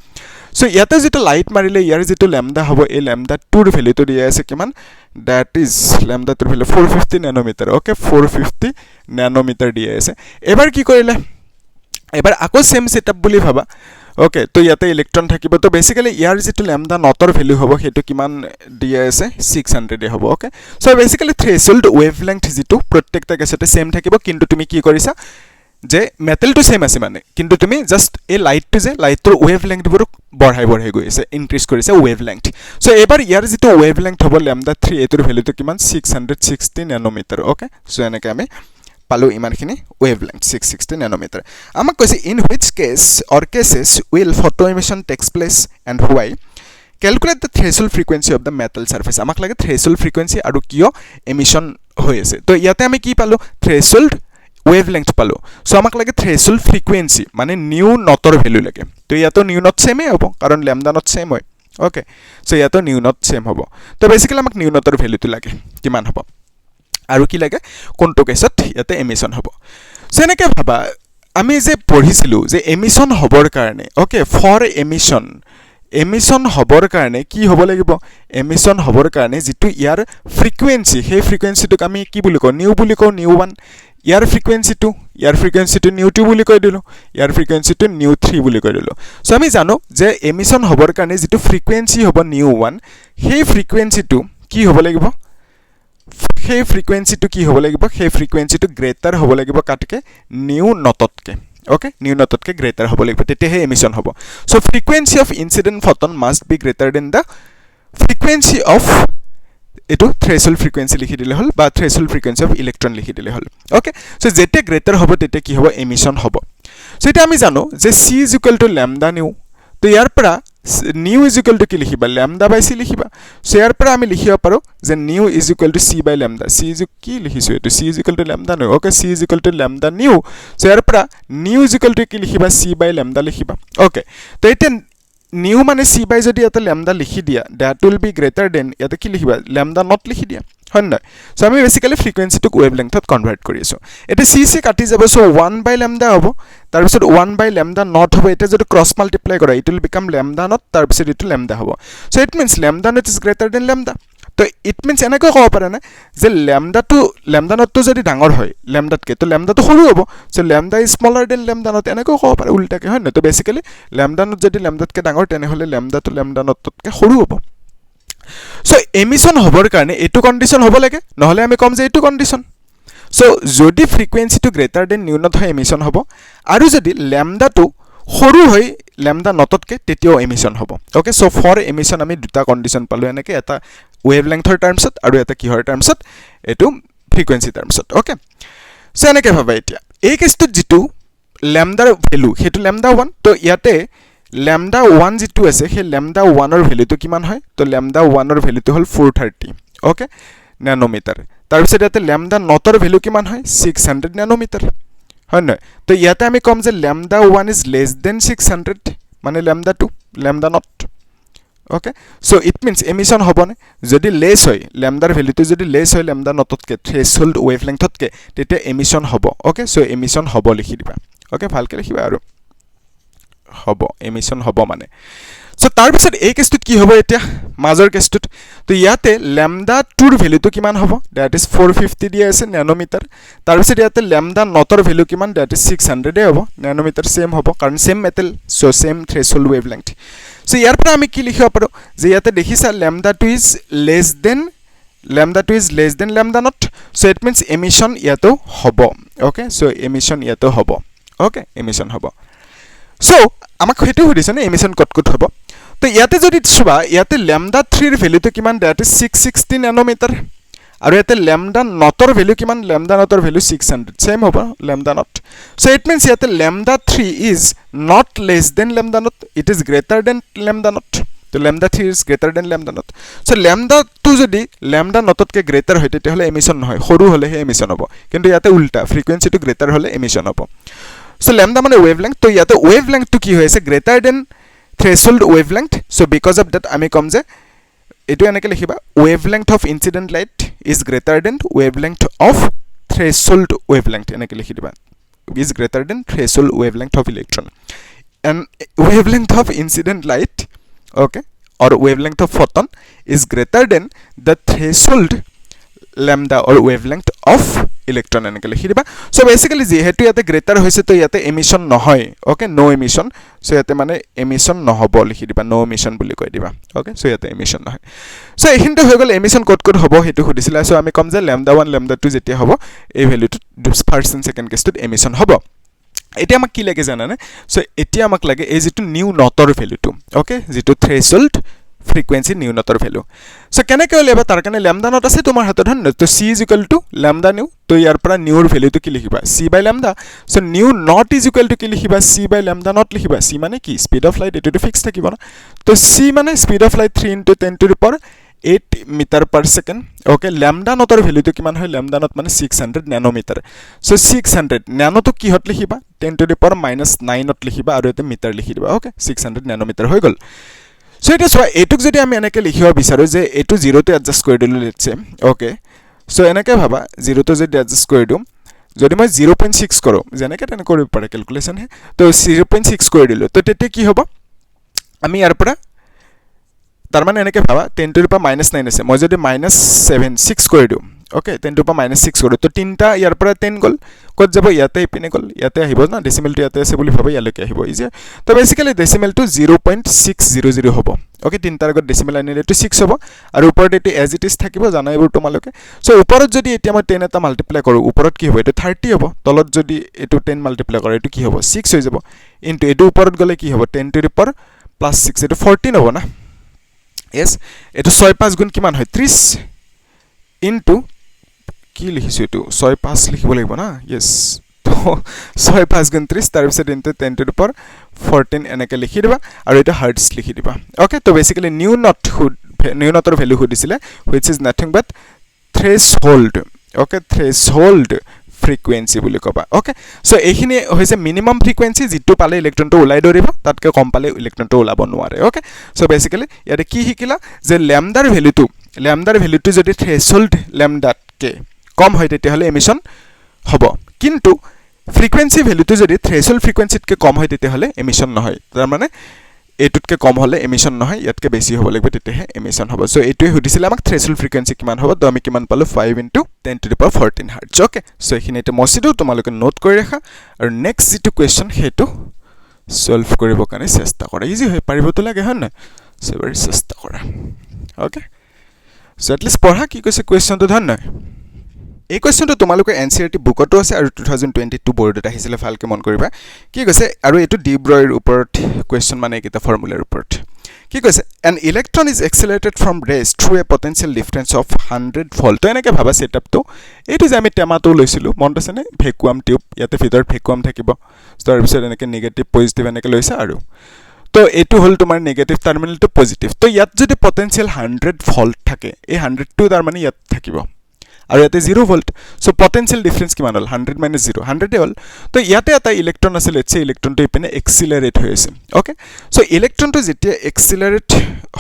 সো ইয়াতে যেটো লাইট মাৰিলে ইয়াৰ যেটো lambda হ'ব এই lambda 2 ৰ ভ্যালুটো দিয়া আছে কিমান that is lambda 2 ৰ ভ্যালু 450 nanometer ওকে 450 nanometer দিয়া আছে এবাৰ কি কৰিলে এবাৰ আকৌ সেম সেটআপ বুলি ভাবা ওকে তো ইয়াতে ইলেক্ট্ৰন থাকিব তো বেসিক্যালি ইয়াৰ যেটো lambda নটৰ ভ্যালু হ'ব হেতু কিমান দিয়া আছে 600 এ হ'ব okay so basically threshold wavelength যেটো প্ৰত্যেকটা কেছতে সেম থাকিব কিন্তু তুমি কি কৰিছা যে মেটাল টু সেম আছে মানে কিন্তু তুমি জাস্ট এই লাইট টু যে লাইটৰ ওয়েভলেংথ বোৰ বঢ়াই গৈ আছে ইনক্ৰিজ কৰিছে ওয়েভলেংথ সো এবাৰ ইয়াৰ যেটো ওয়েভলেংথ হ'ব lambda 3 এটোৰ ভ্যালুটো কিমান 660 nanometer ওকে সো এনেকে আমি পালো ইমানখিনি wavelength 660 nanometer আমাক কৈছে in which case or cases will photo emission takes place and why calculate the threshold frequency of the metal surface আমাক লাগে threshold frequency আৰু কিয় emission হৈ আছে তো ইয়াতে আমি কি পালো threshold wavelength পালো সো আমাক লাগে threshold frequency মানে নিউ নটৰ ভ্যালু লাগে তো ইয়াতো নিউ নট সেম হ'ব কাৰণ lambda নট সেম হয় ওকে সো ইয়াতো নিউ নট সেম হ'ব তো বেসিক্যালি আমাক নিউ নটৰ ভ্যালুটো লাগে কিমান হ'ব আৰু কি লাগে কোনটো কেছত ইয়াতে এমিশন হ'ব সেনেকে ভাবা আমি যে পঢ়িছিলো যে এমিশন হবৰ কাৰণে ওকে ফৰ এমিশন হবৰ কাৰণে কি হ'ব লাগিব এমিশন হবৰ কাৰণে যেটো ইয়াৰ ফ্ৰিকুৱেন্সি সেই ফ্ৰিকুৱেন্সিটোক আমি কি বুলি কওঁ নিউ 1 ইয়াৰ ফ্ৰিকুৱেন্সিটো নিউ 2 বুলি কৈ দিলো ইয়াৰ ফ্ৰিকুৱেন্সিটো নিউ 3 বুলি কৈ দিলো সো আমি জানো যে এমিশন হবৰ কাৰণে যেটো ফ্ৰিকুৱেন্সি হ'ব নিউ 1 সেই ফ্ৰিকুৱেন্সিটো কি হ'ব লাগিব সেই ফ্ৰিকুৱেন্সিটো গ্ৰেটাৰ হ'ব লাগিব কাটকে new নটতকে okay new nototke greater hobo lagbe tete he emission hobo so frequency of incident photon must be greater than the frequency of etu threshold frequency likhi dile hol ba threshold frequency of electron likhi dile hol okay so jete greater hobo tete ki hobo emission hobo so eta ami jano je c is equal to lambda nu to yar para nu is equal to ki likhiba lambda by c likhiba so yar para ami likhiba paro je nu is equal to c by lambda c is ki likhisu etu c is equal to lambda nu okay c is equal to lambda nu so yar para nu is equal to ki likhiba c by lambda likhiba okay to ete nu mane c by jodi eta lambda likhi dia that will be greater than eta ki likhiba lambda not likhi dia Honda so আমি basically frequency two ওয়েভলেংথত convert কৰি আছো এটা সি সি কাটি যাব so 1 বাই lambda হ'ব তাৰ পিছত 1 বাই lambda not হ'ব এটা যদি ক্ৰস মাল্টিপ্লাই কৰা it will became lambda not তাৰ পিছত ইট ল্যামডা হ'ব so it means lambda not is greater than lambda তো ইট মিন্স এনেকৈ ক'ব পাৰে না যে ল্যামডা নটটো যদি ডাঙৰ হয় ল্যামডাতকে তো ল্যামডাটো সৰু হ'ব so lambda is smaller than lambda naught এনেকৈ ক'ব পাৰে উল্টাকে হয় না তো বেসিক্যালি ল্যামডা নট যদি ল্যামডাতকে ডাঙৰ তেনে হলে ল্যামডাটো ল্যামডা নটতকে সৰু হ'ব সো এমিশন হবৰ কাৰণে এটো কন্ডিশন হ'ব লাগে নহলে আমি কম যে এটো কন্ডিশন সো যদি frequency to greater than nu naught হয় এমিশন হ'ব আৰু যদি ল্যামডাটো সৰু হয় ল্যামডা নটতকে তেতিয়াও এমিশন হ'ব ওকে সো ফৰ এমিশন আমি দুটা কন্ডিশন পালো এনেকে এটা ওয়েভলেংথৰ টাৰ্মছত আৰু এটা কিহৰ টাৰ্মছত এটো ফ্ৰিকোয়েন্সি টাৰ্মছত ওকে সো এনেকে ভাবা এতিয়া এই কেছটোত যেটো ল্যামডাৰ ভ্যালু হেতু ল্যামডা 1 তো ইয়াতে lambda 1 যেটো আছে হে lambda 1 এর ভ্যালুটো কিমান হয় তো lambda 1 এর ভ্যালুটো হল 430 ওকে ন্যানোমিটার তার পিছত ইয়াতে lambda not এর ভ্যালু কিমান হয় 600 ন্যানোমিটার হয় না তো ইয়াতে আমি কম যে lambda 1 is less than 600 মানে lambda 2 lambda not okay so it means emission হ'ব না যদি লেস হয় ল্যামডাৰ ভ্যালুটো যদি লেস হয় lambda নটতকে থ্রেশহোল্ড ওয়েভলেংথতকে তেতিয়া এমিশন হ'ব ওকে সো এমিশন হ'ব লিখি দিবা ওকে ভালকে লিখিবা আৰু হ'ব এমিশন হ'ব মানে সো তাৰ পিছত এই কেছটোত কি হ'ব এতিয়া মাজৰ কেছটোত তো ইয়াতে ল্যামডা 2 ৰ ভ্যালুটো কিমান হ'ব দ্যাট ইজ 450 দিয়া আছে ন্যানোমিটাৰ তাৰ পিছত ইয়াতে ল্যামডা নটৰ ভ্যালু কিমান দ্যাট ইজ 600 এ হ'ব ন্যানোমিটাৰ সেম হ'ব কাৰণ same metal so same threshold wavelength so ইয়াৰ পৰা আমি কি লিখিব পাৰো যে ইয়াতে দেখিছা lambda 2 is less than lambda not so it means emission ইয়াতো হ'ব ওকে সো emission ইয়াতো হ'ব ওকে emission হ'ব সো আমাক হেতু হদিছে না এমিশন কত হ'ব তো ইয়াতে যদি সুবা ইয়াতে lambda 3 এর ভ্যালুটো কিমান দ্যাট ইজ 660 ন্যানোমিটার আৰু ইয়াতে lambda not এর ভ্যালু কিমান lambda not এর ভ্যালু 600 সেম হ'ব lambda not so it means ইয়াতে lambda 3 is not less than lambda not it is greater than lambda not তো lambda 3 is greater than lambda not so lambda 2 যদি lambda not তকে greater হয় তেতিয়া হলে emission নহয় সৰু হলে হে এমিশন হ'ব কিন্তু ইয়াতে উল্টা ফ্রিকোয়েন্সি টু গ্রেটার হলে এমিশন হ'ব so lambda মানে wavelength তো ইয়াতে wavelength to কি হইছে greater than threshold wavelength so because of that আমি কম যে এটো এনেকে লিখিবা wavelength of incident light is greater than wavelength of threshold wavelength এনেকে লিখি দিবা is greater than threshold wavelength of electron and wavelength of incident light okay or wavelength of photon is greater than the threshold lambda or wavelength of electron এনেকে লিখি দিবা so basically যেহেতু ইয়াতে greater হৈছে তো ইয়াতে এমিশন নহয় okay no emission so ইয়াতে মানে এমিশন নহব লিখি দিবা নো এমিশন বুলি কৈ দিবা ওকে সো ইয়াতে এমিশন নহয় সো এইখিনতে হৈ গল এমিশন কত হ'ব হেতু খুদিছিলা সো আমি কম যে lambda 1 lambda 2 যেতিয়া হ'ব এই ভ্যালুটো ফার্স্ট এন্ড সেকেন্ড কেছটোত এমিশন হ'ব এতিয়া আমাক কি লাগে জানানে সো এতিয়া আমাক লাগে এই যেটো নিউ নটৰ ভ্যালুটো ওকে যেটো থ্ৰেশহোল্ড frequency new not or value so কেনেকৈ উলিয়াবা তাৰ কাৰণে lambda not আছে তোমাৰ হাতত হন তো c is equal to lambda new তো ইয়াৰ পৰা new ৰ ভ্যালু তো কি লিখিবা c by lambda so new not is equal to কি লিখিবা c by lambda not লিখিবা c মানে কি speed of light এটো ফিক্স থাকিব না তো c মানে speed of light 3 into 10 to the power 8 meter per second okay lambda not or value to কিমান হয় lambda not মানে 600 nanometer so 600 nano তো কি হত লিখিবা 10 to the power -9 ত লিখিবা আৰু এতে মিটাৰ লিখি দিবা okay 600 nanometer হৈ গল so it is why এটুক যদি আমি এনেকে লিখিব বিচাৰো যে এটু 0 তে এডজাস্ট কৰি দিলো লেটস সে ওকে so এনেকে ভাবা 0 তে যদি এডজাস্ট কৰি দিম যদি মই 0.6 কৰো যেনেকৈ তেনে কৰিব পাৰে ক্যালকুলেশন হে তো 0.6 কৰি দিলো তো তেতিয়া কি হ'ব আমি ইয়াৰ পৰা তাৰ মানে এনেকৈ ভাবা 10 to the power -9 আছে মই যদি -6 কৰি দিও ওকে 10 to the power -6 কৰো তো তিনটা ইয়াৰ পৰা 10 গল কত যাব ইয়াতে ইপিনে গল ইয়াতে আহিব না ডেসিমেল টো ইয়াতে আছে বুলি ভাবা ইয়ালৈকে আহিব ইজি তো বেসিক্যালি ডেসিমেল টো 0.600 হ'ব ওকে তিনটাৰ আগত ডেসিমেল আনিলে তো 6 হ'ব আৰু ওপৰত এটো এজ ইট ইজ থাকিব জানা এইবোৰ তোমালোকে সো ওপৰত যদি এতিয়া মই 10 এটা মাল্টিপ্লাই কৰো ওপৰত কি হ'ব এটো 30 হ'ব তলত যদি এটো 10 মাল্টিপ্লাই কৰো এটো কি হ'ব 6 হৈ যাব ইনটু এটো ওপৰত গলে কি হ'ব 10 to the power +6 এটো 14 হ'ব না yes এটো 6 5 গুণ কিমান হয় 30 ইনটু কি লিখিছো এটো 6 5 লিখিব লাগিব না yes তো 6 5 গুণ 30 তাৰ পিছত ইনটু 10 to the power 14 এনেকৈ লিখি দিবা আৰু এটা হাৰ্টজ লিখি দিবা ওকে তো বেসিক্যালি নিউ নটৰ ভ্যালু দিছিলে which is nothing but threshold okay threshold frequency বুলি কবা ওকে সো এইখিনি হৈছে মিনিমাম ফ্ৰিকুৱেন্সি যেটো পালে ইলেক্ট্ৰনটো ওলাই দৰিব তাতকৈ কম পালে ইলেক্ট্ৰনটো ওলাব নোৱাৰে ওকে সো বেসিক্যালি ইয়াতে কি শিকিলা যে ল্যামডাৰ ভ্যালুটো যদি থ্ৰেশহোল্ড ল্যামডাতকে কম হয় তেতিয়াহলে এমিশন হ'ব কিন্তু ফ্ৰিকুৱেন্সি ভ্যালুটো যদি থ্ৰেশহোল্ড ফ্ৰিকুৱেন্সিতকে কম হয় তেতিয়াহলে এমিশন নহয় তাৰ মানে এটুতকে কম হলে এমিশন নহয় ইয়াতকে বেছি হ'ব লাগিব তেতিয়াহে এমিশন হ'ব সো এটোই হুদিছিল আমাক থ্ৰেশহোল্ড ফ্ৰিকুৱেন্সি কিমান হ'ব তো আমি কিমান পালো 5 * 10 to the power 14 hearts okay so এখিনি এটা মছিটো তোমালোকে নোট কৰি ৰাখা আৰু নেক্সট যেটো কোৱেশ্চন হেতু সলভ কৰিব কাৰণে চেষ্টা কৰা ইজি হৈ পাৰিব তো লাগে হয় না সো very চেষ্টা কৰা ওকে সো এট লিষ্ট পঢ়া কি কৈছে কোৱেশ্চনটো ধন্যবাদ এই কোৱেশ্চনটো তোমালোকে এনসিআৰটি বুকতো আছে আৰু 2022 বৰ্ডত আহিছিল ভালকে মন কৰিবা কি কৈছে আৰু এটো ডিব্ৰয়ৰ ওপৰত কোৱেশ্চন মানে কিটা ফৰ্মুলাৰ ওপৰত কি কৈছে an electron is accelerated from rest through a potential difference of 100 volt তো এনেকৈ ভাবা সেটআপটো এটো যে আমি টেমাটো লৈছিলো মনত আছে নে ভ্যাকুয়াম টিউব ইয়াতে ভিতৰত ভ্যাকুয়াম থাকিব তাৰ পিছত এনেকৈ নেগেটিভ পজিটিভ এনেকৈ লৈছে আৰু তো এটো হল তোমাৰ নেগেটিভ টাৰ্মিনাল টু পজিটিভ তো ইয়াত যদি পটেনশিয়াল 100 ভোল্ট থাকে এই 100 টো তাৰ মানে ইয়াত থাকিব আৰু ইয়াতে 0 ভোল্ট সো পটেনশিয়াল ডিফাৰেন্স কিমান হল 100 - 0 100 হল তো ইয়াতে এটা ইলেক্ট্ৰন আছে লেটস সে ইলেক্ট্ৰনটো ইপিনে এক্সিলাৰেট হৈ আছে ওকে সো ইলেক্ট্ৰনটো যেতিয়া এক্সিলাৰেট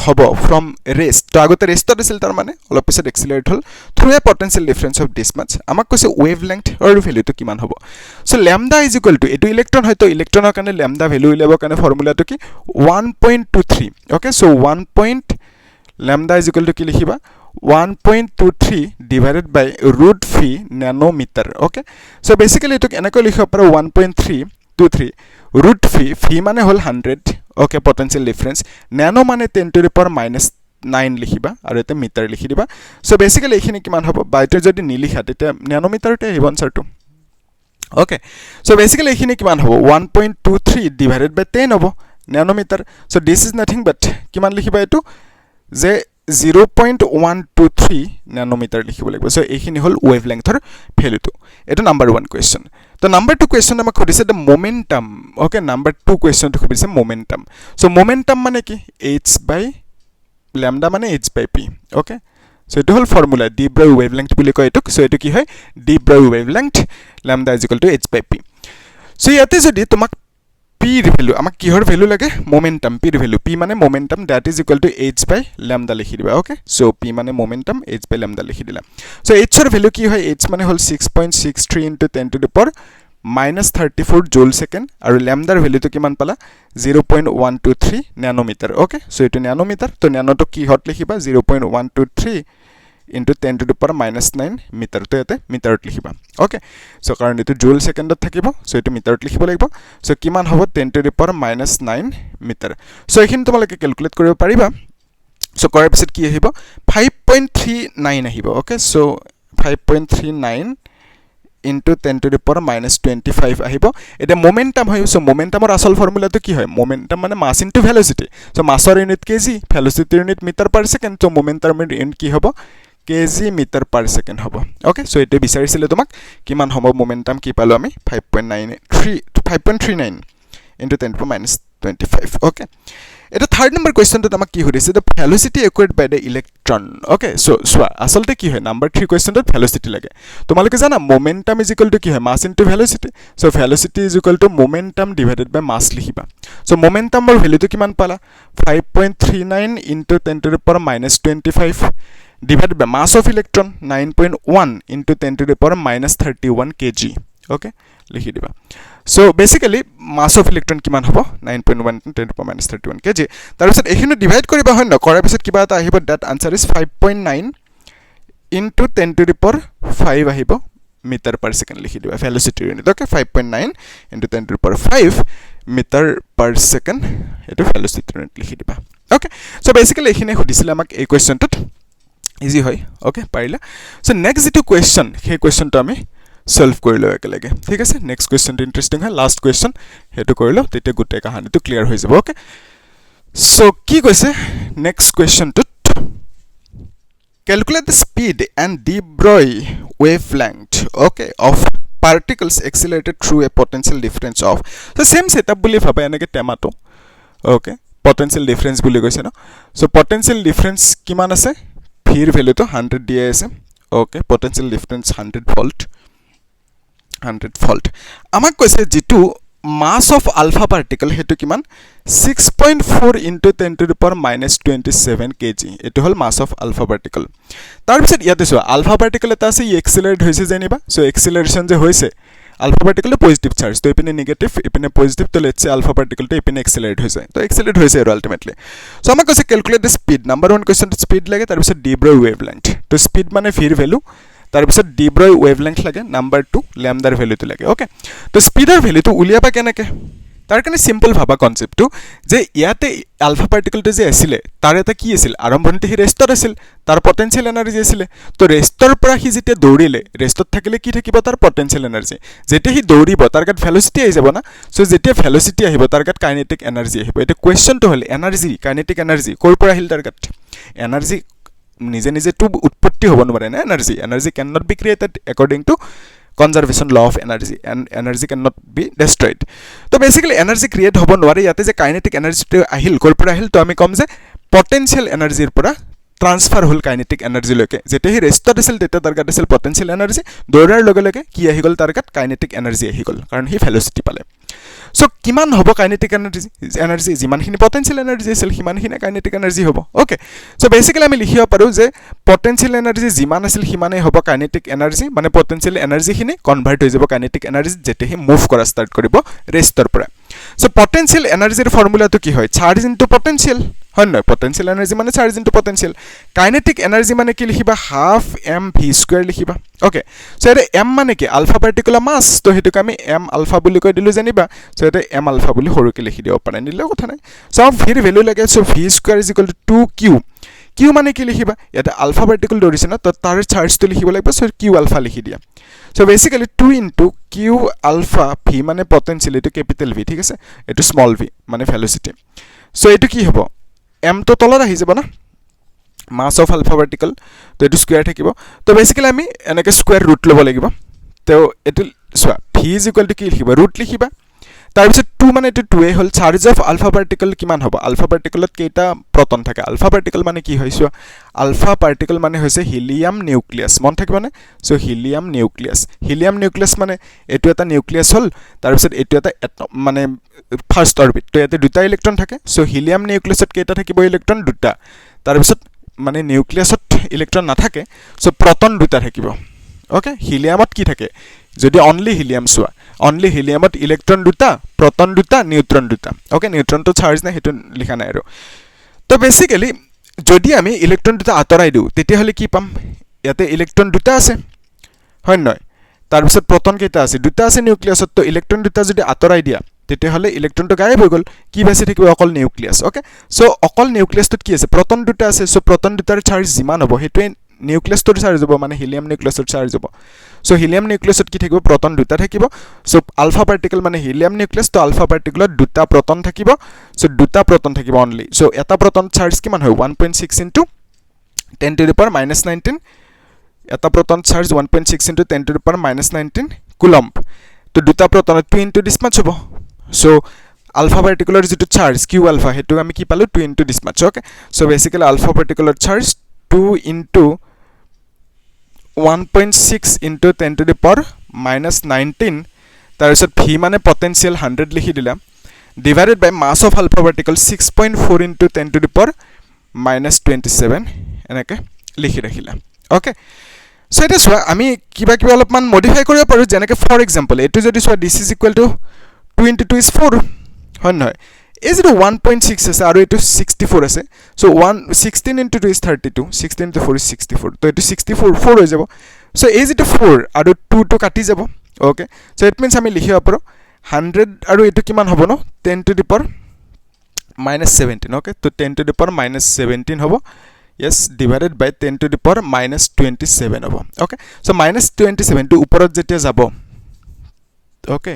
হ'ব ফ্ৰম ৰেষ্ট তো আগতে ৰেষ্টত আছিল তাৰ মানে অলপ পিছত এক্সিলাৰেট হল through a potential difference of this much আমাক কৈছে ওয়েভলেংথ অৰ ভ্যালুটো কিমান হ'ব সো ল্যামডা = এটো ইলেক্ট্ৰন হয়তো ইলেক্ট্ৰনৰ কাৰণে ল্যামডা ভ্যালু উলিয়াব কাৰণে ফৰ্মুলাটো কি 1.23 ওকে সো 1. ল্যামডা = কি লিখিবা 1.23 divided by root phi nanometer okay so basically etuk enako likhiba paro 1.323 root phi mane hol 100 okay potential difference nano mane 10 to the power -9 likhiba aru ete meter likhi diba so basically ekhini kiman hobo byte jodi nilikha tete nanometer te ahib answer to okay so basically ekhini kiman hobo 1.23 divided by 10 hobo nanometer so this is nothing but kiman likhiba etu je 0.123 nanometer লিখিব লাগিব so এইখিনি হল ওয়েভলেংথৰ ভ্যালুটো এটো number 1 question তো number 2 question আমাক খুদিছে the momentum okay number 2 কোৱেশ্চনটো খুদিছে মোমেন্টাম সো মোমেন্টাম মানে কি h by lambda মানে h by p okay so এটো হল ফৰ্মুলা d ব্ৰয় ওয়েভলেংথ বুলি কয় এটো সো এটো কি হয় d Broglie wavelength lambda = h by p সো ইয়াতে যদি তোমাক p ভ্যালু আমাক কিহৰ ভ্যালু লাগে মোমেন্টাম p ভ্যালু p মানে momentum that is equal to h by lambda লিখি দিবা ওকে সো p মানে মোমেন্টাম h বাই ল্যামডা লিখি দিলা সো h এর ভ্যালু কি হয় h মানে হল 6.63 * 10 to the power -34 জুল সেকেন্ড আৰু ল্যামডাৰ ভ্যালুটো কিমান পালা 0.123 ন্যানোমিটাৰ ওকে সো এটো ন্যানোমিটাৰ তো ন্যানোটো কি হট লিখিবা 0.123 into 10 to the power -9 meter to ete meter likhiba okay so karon etu joule second ot thakibo so etu meter likhibo lagibo so kiman hobo 10 to the power -9 meter so ekhin tomaloke calculate koribo pariba so korar piset ki ahibo 5.39 ahibo okay so 5.39 into 10 to the power -25 ahibo eta momentum hoy so momentum or asol formula to ki hoy momentum mane mass into velocity so mass or unit kg velocity unit meter per second so momentum unit ki hobo kg meter per second hobo okay so ete bisarisile tomak kiman hobo momentum ki palo ami 5.39 into 10 to the power -25 okay এটা third number কোয়েশ্চনটো আমাক কি হইছে the velocity acquired by the electron okay so সোয়া আসলতে কি হয় number 3 কোয়েশ্চনটো velocity লাগে তোমালোকে জানা momentum is equal to কি হয় mass into velocity so velocity is equal to momentum divided by mass লিখিবা so momentum or ভ্যালুটো কিমান পালা 5.39 into 10 to the power -25 divided by mass of electron 9.1 into 10 to the power -31 kg okay লিখি দিবা so basically mass of electron কিমান হ'ব 9.1 10 to the power minus 31 kg তাৰ পিছত এখিনি ডিভাইড কৰিবা হয় ন কৰাৰ পিছত কিবা এটা আহিব that answer is 5.9 into 10 to the power 5 আহিব meter per second লিখি দিবা velocity unit okay 5.9 into 10 to the power 5 meter per second এটো velocity unit লিখি দিবা okay so basically এখিনি খুদিছিল আমাক এই কোৱেশ্চনটোত ইজি হয় okay পাৰিলা so next যেটো কোৱেশ্চন সেই কোৱেশ্চনটো আমি solve কৰিলো একেলগে ঠিক আছে next question টো ইন্টাৰেস্টিং হয় last question হেতু কৰিলো তেতিয়া গুটে কাহানিটো ক্লিয়াৰ হৈ যাব okay so কি কৈছে next question টো calculate the speed and de Broglie wavelength okay of particles accelerated through a potential difference of so same setup বুলি ভাবা এনেকে টেমাটো okay potential difference বুলি কৈছে ন so potential difference কিমান আছে v ৰ ভ্যালু তো 100 দিয়া আছে okay potential difference 100 volt আমাক কৈছে যেটো mass of alpha particle হেতু কিমান 6.4 into 10 to the power minus 27 kg এটো হল mass of alpha particle তাৰ পিছত ইয়াতে চোৱা alpha particle এটা আছে ই accelerate হৈছে জানিবা সো acceleration যে হৈছে alpha particle এ পজিটিভ চার্জ তো এপিনে নেগেটিভ এপিনে পজিটিভ তো লেটস সে alpha particle টো এপিনে accelerate হৈ যায় তো accelerate হৈছে আৰু আলটিমেটলি সো আমাক কৈছে calculate the speed number 1 question speed লাগে তাৰ পিছত de Broglie wavelength তো স্পিড মানে v ৰ ভ্যালু তাৰ পিছত de Broglie wavelength লাগে নাম্বাৰ 2 ল্যামডাৰ ভ্যালুটো লাগে ওকে তো স্পিডৰ ভ্যালুটো উলিয়াবা কেনেকে তাৰ কাৰণে সিম্পল ভাবা কনসেপ্টটো যে ইয়াতে আলফা পাৰ্টিকলটো যে আছিল তাৰ এটা কি আছিল আৰম্ভণিতে হি ৰেষ্টত আছিল তাৰ পটেনশিয়াল এনাৰ্জি আছিল তো ৰেষ্টৰ পৰা হি যেতে দৌৰিলে ৰেষ্টত থাকিলে কি থাকিব তাৰ পটেনশিয়াল এনাৰ্জি যেতে হি দৌৰিব তাৰ গাত ভেলোসিটি আহি যাব না সো যেতে ভেলোসিটি আহিব তাৰ গাত কাইনেটিক এনাৰ্জি আহিব এটা কোৱেশ্চনটো হল এনাৰ্জি কাইনেটিক এনাৰ্জি কৰ পৰা আহিল তাৰ গাত এনাৰ্জি নিজে নিজে টু উৎপত্তি হ'ব নোৱাৰে না energy can not be created according to conservation law of energy and energy cannot be destroyed so basically energy create hobo nware yate je kinetic energy to ahil kor pura ahil to ami kom je potential energy er pura transfer hol kinetic energy loke jete hi rest asil tete tar gat asil potential energy dorar loge loge ki ahi gol tar gat kinetic energy ahi gol karon hi velocity pale so kiman hobo kinetic energy jiman khini potential energy asil himan khini kinetic energy hobo okay so basically ami likhiba paru je potential energy jiman asil himane hobo kinetic energy mane potential energy khini convert hoy jabo kinetic energy jete hi move kora start koribo rest er pura so potential energy er formula to ki hoy charge into potential হয় না potential energy মানে charge into potential kinetic energy মানে কি লিখিবা half m v square লিখিবা okay so এটা m মানে কি alpha particle mass তো হেতুক আমি m alpha বুলি কৈ দিলু জানিবা সো এটা m alpha বুলি হৰুকে লিখি দিও পারে নিলে কথা নাই সো v এর ভ্যালু লাগে so v square is equal to 2q q মানে কি লিখিবা এটা alpha particle ধৰিছে না তো তাৰ চার্জ তো লিখিব লাগিব সো q alpha লিখি দিয়া so basically 2 into q alpha v মানে potential এটো ক্যাপিটাল v ঠিক আছে এটো স্মল v মানে ভেলোসিটি সো এটো কি হ'ব m তো তলত আহি যাব না mass of alpha particle তো এটো স্কয়ার থাকিব তো বেসিক্যালি আমি এনেকে স্কয়ার রুট লব লাগিব তো এটো v is equal to কি লিখিবা রুট লিখিবা তাৰ পিছত 2 মানে এটো 2 এ হল চার্জ অফ আলফা পার্টিকল কিমান হ'ব আলফা পার্টিকলত কেইটা প্রোটন থাকে আলফা পার্টিকল মানে কি হইছো আলফা পার্টিকল মানে হৈছে হিলিয়াম নিউক্লিয়াস মন থাকিবনে সো হিলিয়াম নিউক্লিয়াস মানে এটো এটা নিউক্লিয়াস হল তাৰ পিছত এটো এটা মানে ফাৰ্স্ট অৰবিট তো এতে দুটা ইলেক্ট্ৰন থাকে সো হিলিয়াম নিউক্লিয়াসত কেইটা থাকিব ইলেক্ট্ৰন দুটা তাৰ পিছত মানে নিউক্লিয়াসত ইলেক্ট্রন না থাকে সো প্রোটন দুটা থাকিব ওকে হিলিয়ামত কি থাকে যদি অনলি হিলিয়াম সোয়া অনলি হিলিয়ামত ইলেক্ট্রন দুটা প্রোটন দুটা নিউট্রন দুটা ওকে নিউট্রন তো চার্জ না হেতু লিখা নাই আৰু তো বেসিক্যালি যদি আমি ইলেক্ট্ৰন দুটা আতৰাই দিও তেতিয়া হলে কি পাম ইয়াতে ইলেক্ট্ৰন দুটা আছে হয় নয় তাৰ পিছত প্ৰোটন কেইটা আছে দুটা আছে নিউক্লিয়াসত তো ইলেক্ট্ৰন দুটা যদি আতৰাই দিয়া তেতিয়া হলে ইলেক্ট্রনটো গায়ব হৈ গল কি বাছি থাকিব অকল নিউক্লিয়াস ওকে সো অকল নিউক্লিয়াসত কি আছে প্রোটন দুটা আছে সো প্রোটন দুটাৰ চাৰ্জ জিমান হ'ব হেতু নিউক্লিয়াসৰ চাৰ্জ হ'ব মানে হিলিয়াম নিউক্লিয়াসৰ চার্জ হ'ব সো হিলিয়াম নিউক্লিয়াসত কি থাকিব প্রোটন দুটা থাকিব সো আলফা পার্টিকল মানে হিলিয়াম নিউক্লিয়াস তো আলফা পার্টিকলত দুটা প্রোটন থাকিব সো দুটা প্রোটন থাকিব অনলি সো এটা প্রোটন চার্জ কিমান হয় 1.6 into 10 to the power minus 19 এটা proton charge 1.6 into 10 to the power minus 19 coulomb তো দুটা প্রোটন 2 into this much হ'ব সো alpha particular যেটো চার্জ q alpha হেতু আমি কি পালো 2 into this much okay so basically alpha particular charge 2 into 1.6 into 10 to the power minus 19 তাৰ পিছত v মানে potential 100 লিখি দিলাম divided by mass of alpha particle 6.4 into 10 to the power minus 27 এনেকে লিখি ৰাখিলা okay সো এটা চোৱা আমি কিবা কিবা অলপমান মডিফাই কৰিব পাৰোঁ যেনেকৈ ফৰ এক্সাম্পল এইটো যদি চোৱা this is equal two 2 × 2 is 4 হয় নহয় এই যিটো 1.6 আছে আৰু এইটো 64 আছে সো 16 × 2 is 32 16 × 4 is 64 তো এইটো 64 4 হৈ যাব সো এই যিটো 4 আৰু 2 টো কাটি যাব ওকে সো ইট মিন্স আমি লিখিব পাৰোঁ 100 আৰু এইটো কিমান হ'ব ন 10 to the power -17 ওকে তো 10 to the power -17 হ'ব yes divided by 10 to the power -27 হ'ব ওকে সো -27 টো ওপৰত যেতিয়া যাব ওকে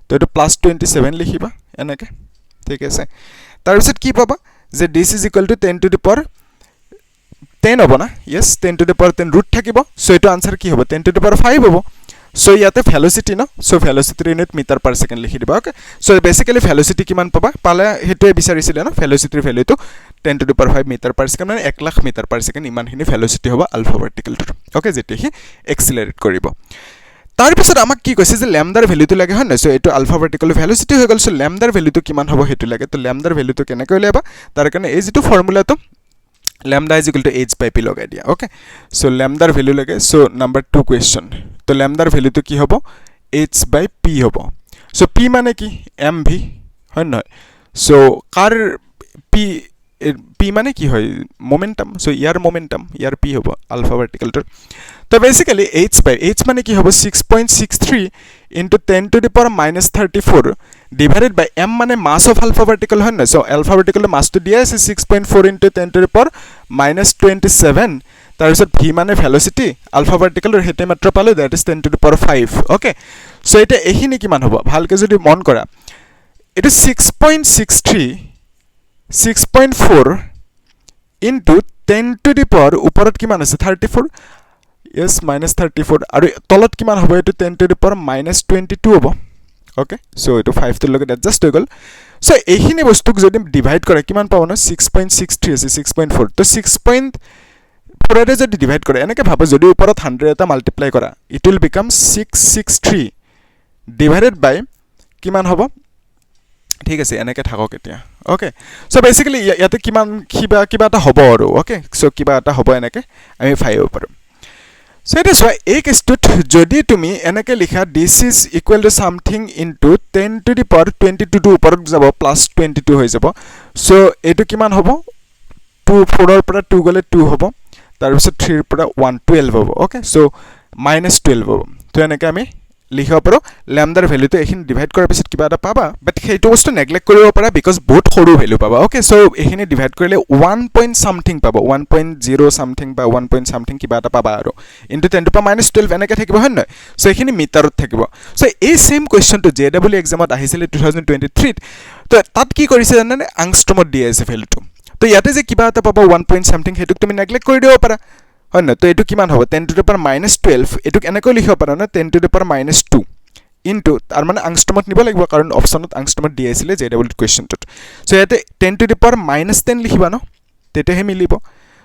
তো এটো +27 লিখিবা এনেকে ঠিক আছে তাৰ পিছত কি পাবা যে this is equal to 10 to the power 10 হ'ব না yes 10 to the power 10 root থাকিব সো এটো আনসাৰ কি হ'ব 10 to the power 5 হ'ব সো ইয়াতে ভেলোসিটি ন সো ভেলোসিটিৰ ইউনিট মিটাৰ পাৰ সেকেন্ড লিখি দিবা ওকে সো বেসিক্যালি ভেলোসিটি কিমান পাবা পালে হেতুৱে বিচাৰিছিলে ন ভেলোসিটিৰ ভ্যালুটো 10 to the power 5 metre per second মানে 1 লাখ মিটাৰ পাৰ সেকেন্ড ইমানখিনি ভেলোসিটি হ'ব আলফা ভাৰ্টিকেলটো ওকে যেতিয়া হি এক্সিলাৰেট কৰিব তাৰ পিছত আমাক কি কৈছে যে ল্যামডাৰ ভ্যালুটো লাগে হয় না সো এটো আলফা ভাৰ্টিকেল ভেলোসিটি হৈ গল সো ল্যামডাৰ ভ্যালুটো কিমান হ'ব হেতু লাগে তো ল্যামডাৰ ভ্যালুটো কেনেকৈ উলিয়াবা তাৰ কাৰণে এই যেটো ফৰ্মুলাটো lambda is equal to h by p লগাই দিয়া ওকে সো ল্যামডাৰ ভ্যালু লাগে সো নাম্বাৰ 2 কোয়েশ্চন তো ল্যামডাৰ ভ্যালুটো কি হ'ব h by p হ'ব সো p মানে কি mv হয় নহয় সো কার p মানে কি হয় মোমেন্টাম সো ইয়াৰ মোমেন্টাম ইয়াৰ p হ'ব আলফা ভাৰ্টিকেলটোৰ তো বেসিক্যালি h মানে কি হ'ব 6.63 into 10 to the power -34 divided by m মানে mass of alpha vertical হয় না সো alpha vertical মাস তো দিয়া আছে 6.4 into 10 to the power -27 তাৰ পিছত v মানে velocity alpha vertical ৰ হেতে মাত্ৰ পালো that is 10 to the power 5 okay so এটা এখিনি কিমান হ'ব ভালকে যদি মন কৰা এটা 6.4 into 10 to the power ওপৰত কিমান আছে 34 yes -34 আৰু তলত কিমান হ'ব এটো 10 to the power -22 হ'ব ওকে সো এটো 5 ৰ লগত এডজাস্ট হৈ গল সো এইখিনি বস্তুক যদি ডিভাইড কৰে কিমান পাব ন 6.63 আছে 6.4 তো 6.4 ৰে যদি ডিভাইড কৰে এনেকে ভাবো যদি ওপৰত 100 এটা মাল্টিপ্লাই কৰা ইট উইল বিকাম 663 ডিভাইডেড বাই কিমান হ'ব ঠিক আছে এনেকে থাকক এতিয়া ওকে সো বেসিক্যালি ইয়াতে কিমান কিবা এটা হ'ব আৰু ওকে সো কিবা এটা হ'ব এনেকে আমি পাইব পাৰো সো এটা সো এই কেছটোত যদি তুমি এনেকে লিখা this is equal to something into 10 to the power 22 টো ওপৰত যাব +22 হৈ যাব সো এটো কিমান হ'ব 2 4 ৰ পৰা 2 গলে 2 হ'ব তাৰ পিছত 3 ৰ পৰা 1 12 হ'ব ওকে সো -12 হ'ব তো এনেকে আমি লিখিব পাৰো ল্যামডাৰ ভ্যালুটো এখিনি ডিভাইড কৰাৰ পিছত কিবা এটা পাবা বাট সেইটো বস্তু নেগলেক্ট কৰিব পাৰা বিকজ বহুত সৰু ভ্যালু পাবা ওকে সো এখিনি ডিভাইড কৰিলে 1 পইণ্ট সামথিং পাবা 1.0 সামথিং বা 1 পইণ্ট সামথিং কিবা এটা পাবা আৰু ইনটু 10 টু পাৱাৰ -12 এনেকে থাকিব হয় নহয় সো এখিনি মিটাৰত থাকিব সো এই সেম কোৱেশ্চনটো জেডব্লিউ এক্সামত আহিছিলে 2023 তো তাত কি কৰিছে জানানে আংষ্ট্ৰমত দি আছে ভ্যালুটো তো ইয়াতে যে কিবা এটা পাবা 1 পইণ্ট সামথিং হেতুক তুমি নেগলেক্ট কৰি দিব পাৰা হয় না তো এটো কিমান হ'ব 10 টু the power -12 এটো এনেকৈ লিখিব পাৰা না 10 টু the power -2 ইনটু তাৰ মানে আংষ্ট্ৰমত নিব লাগিব কাৰণ অপচনত আংষ্ট্ৰমত দি আছিল জেডব্লিউ কোৱেশ্চনটোত সো ইয়াতে 10 টু the power -10 লিখিবা ন তেতেহে মিলিব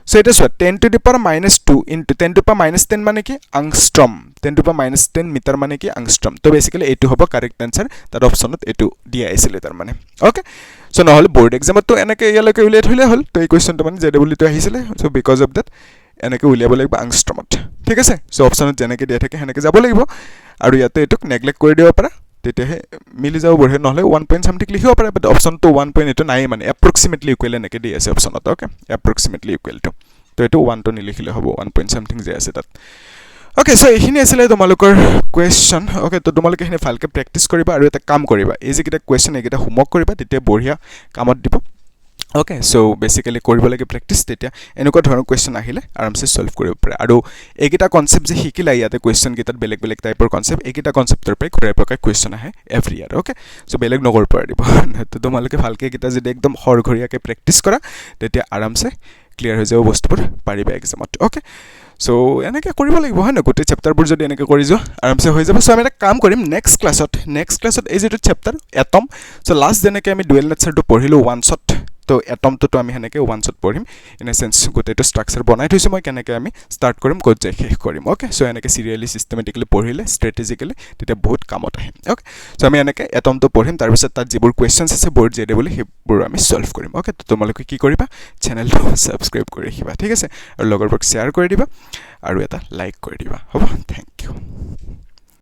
সো এটা so 10 to the power -2 into 10 to the power -10 মানে কি angstrom 10 to the power -10 metre মানে কি আংষ্ট্ৰম তো বেসিক্যালি এটো হ'ব কাৰেক্ট আনসাৰ তাৰ অপচনত এটো দিয়া আছিল তাৰ মানে ওকে সো নহলে বোৰ্ড এক্সামত তো এনেকে ইয়ালৈকে উলিয়াই থলে হল তো এই কোৱেশ্চনটো মানে জেডব্লিউ টো আহিছিল সো বিকজ অফ দ্যাট এনেকে উলিয়াব লাগিব আংষ্ট্ৰমত ঠিক আছে সো অপচনত যেনেকে দিয়া থাকে হেনেকে যাব লাগিব আৰু ইয়াতে এটোক নেগলেক্ট কৰি দিব পাৰা তেতেহে মিলি যাব বঢ়ে নহলে 1 পইণ্ট সামথিং লিখিব পাৰা বাট অপচন তো 1 পইণ্ট এটো নাই মানে এপ্ৰক্সিমেটলি ইকুৱেল এনেকে দি আছে অপচনত ওকে এপ্ৰক্সিমেটলি ইকুৱেল টু তো এটো 1 তো নিলিখিলে হ'ব 1 পইণ্ট সামথিং যে আছে তাত ওকে সো এইখিনি আছিল তোমালোকৰ কোৱেশ্চন ওকে তো তোমালোকে এখিনি ভালকে প্ৰেক্টিস কৰিবা আৰু এটা কাম কৰিবা এই যে কিটা কোৱেশ্চন এইকিটা হোমৱৰ্ক কৰিবা তেতিয়া বঢ়িয়া কামত দিব ওকে সো বেসিক্যালি কৰিব লাগে প্ৰেক্টিস তেতিয়া এনেকুৱা ধৰণৰ কোৱেশ্চন আহিলে আৰামসে সলভ কৰিব পাৰে আৰু এইকিটা কনসেপ্ট যে শিকিলা ইয়াতে কোৱেশ্চন কিটাত বেলেগ বেলেগ টাইপৰ কনসেপ্ট এইকিটা কনসেপ্টৰ পৰা ঘূৰাই পকাই কোৱেশ্চন আহে এভৰি ইয়াৰ ওকে সো বেলেগ নকৰ পৰা দিব তো তোমালোকে ভালকে কিটা যদি একদম হৰঘৰীয়াকে প্ৰেক্টিস কৰা তেতিয়া আৰামসে ক্লিয়াৰ হৈ যাব বস্তুবোৰ পাৰিবা এক্সামত ওকে সো এনেকে কৰিব লাগিব হয় না গোটেই চেপ্টাৰবোৰ যদি এনেকে কৰি যোৱা আৰামসে হৈ যাব সো আমি এটা কাম কৰিম নেক্সট ক্লাছত এই যেটো চেপ্টাৰ এটম সো লাষ্ট যেনেকে আমি ডুৱেল নেচাৰটো পঢ়িলো ওৱান শট তো এটমটোতো আমি হেনেকে ওৱান্সত পঢ়িম ইন এ সেন্স গোটেইটো স্ট্ৰাকচাৰ বনাই থৈছো মই কেনেকে আমি ষ্টাৰ্ট কৰিম ক'ত যাই শেষ কৰিম ওকে সো এনেকে সিৰিয়ালি সিস্টেমেটিক্যালি পঢ়িলে স্ট্ৰেটেজিক্যালি তেতিয়া বহুত কামত আহিম ওকে সো আমি এনেকে এটমটো পঢ়িম তাৰ পিছত তাত যিবোৰ কোৱেশ্চনছ আছে বৰ্ড জেডে বুলি সেইবোৰ আমি সলভ কৰিম ওকে তো তোমালোকে কি কৰিবা চেনেলটো সাবস্ক্ৰাইব কৰি ৰাখিবা ঠিক আছে আৰু লগৰবোৰক শ্বেয়াৰ কৰি দিবা আৰু এটা লাইক কৰি দিবা হ'ব থ্যাংক ইউ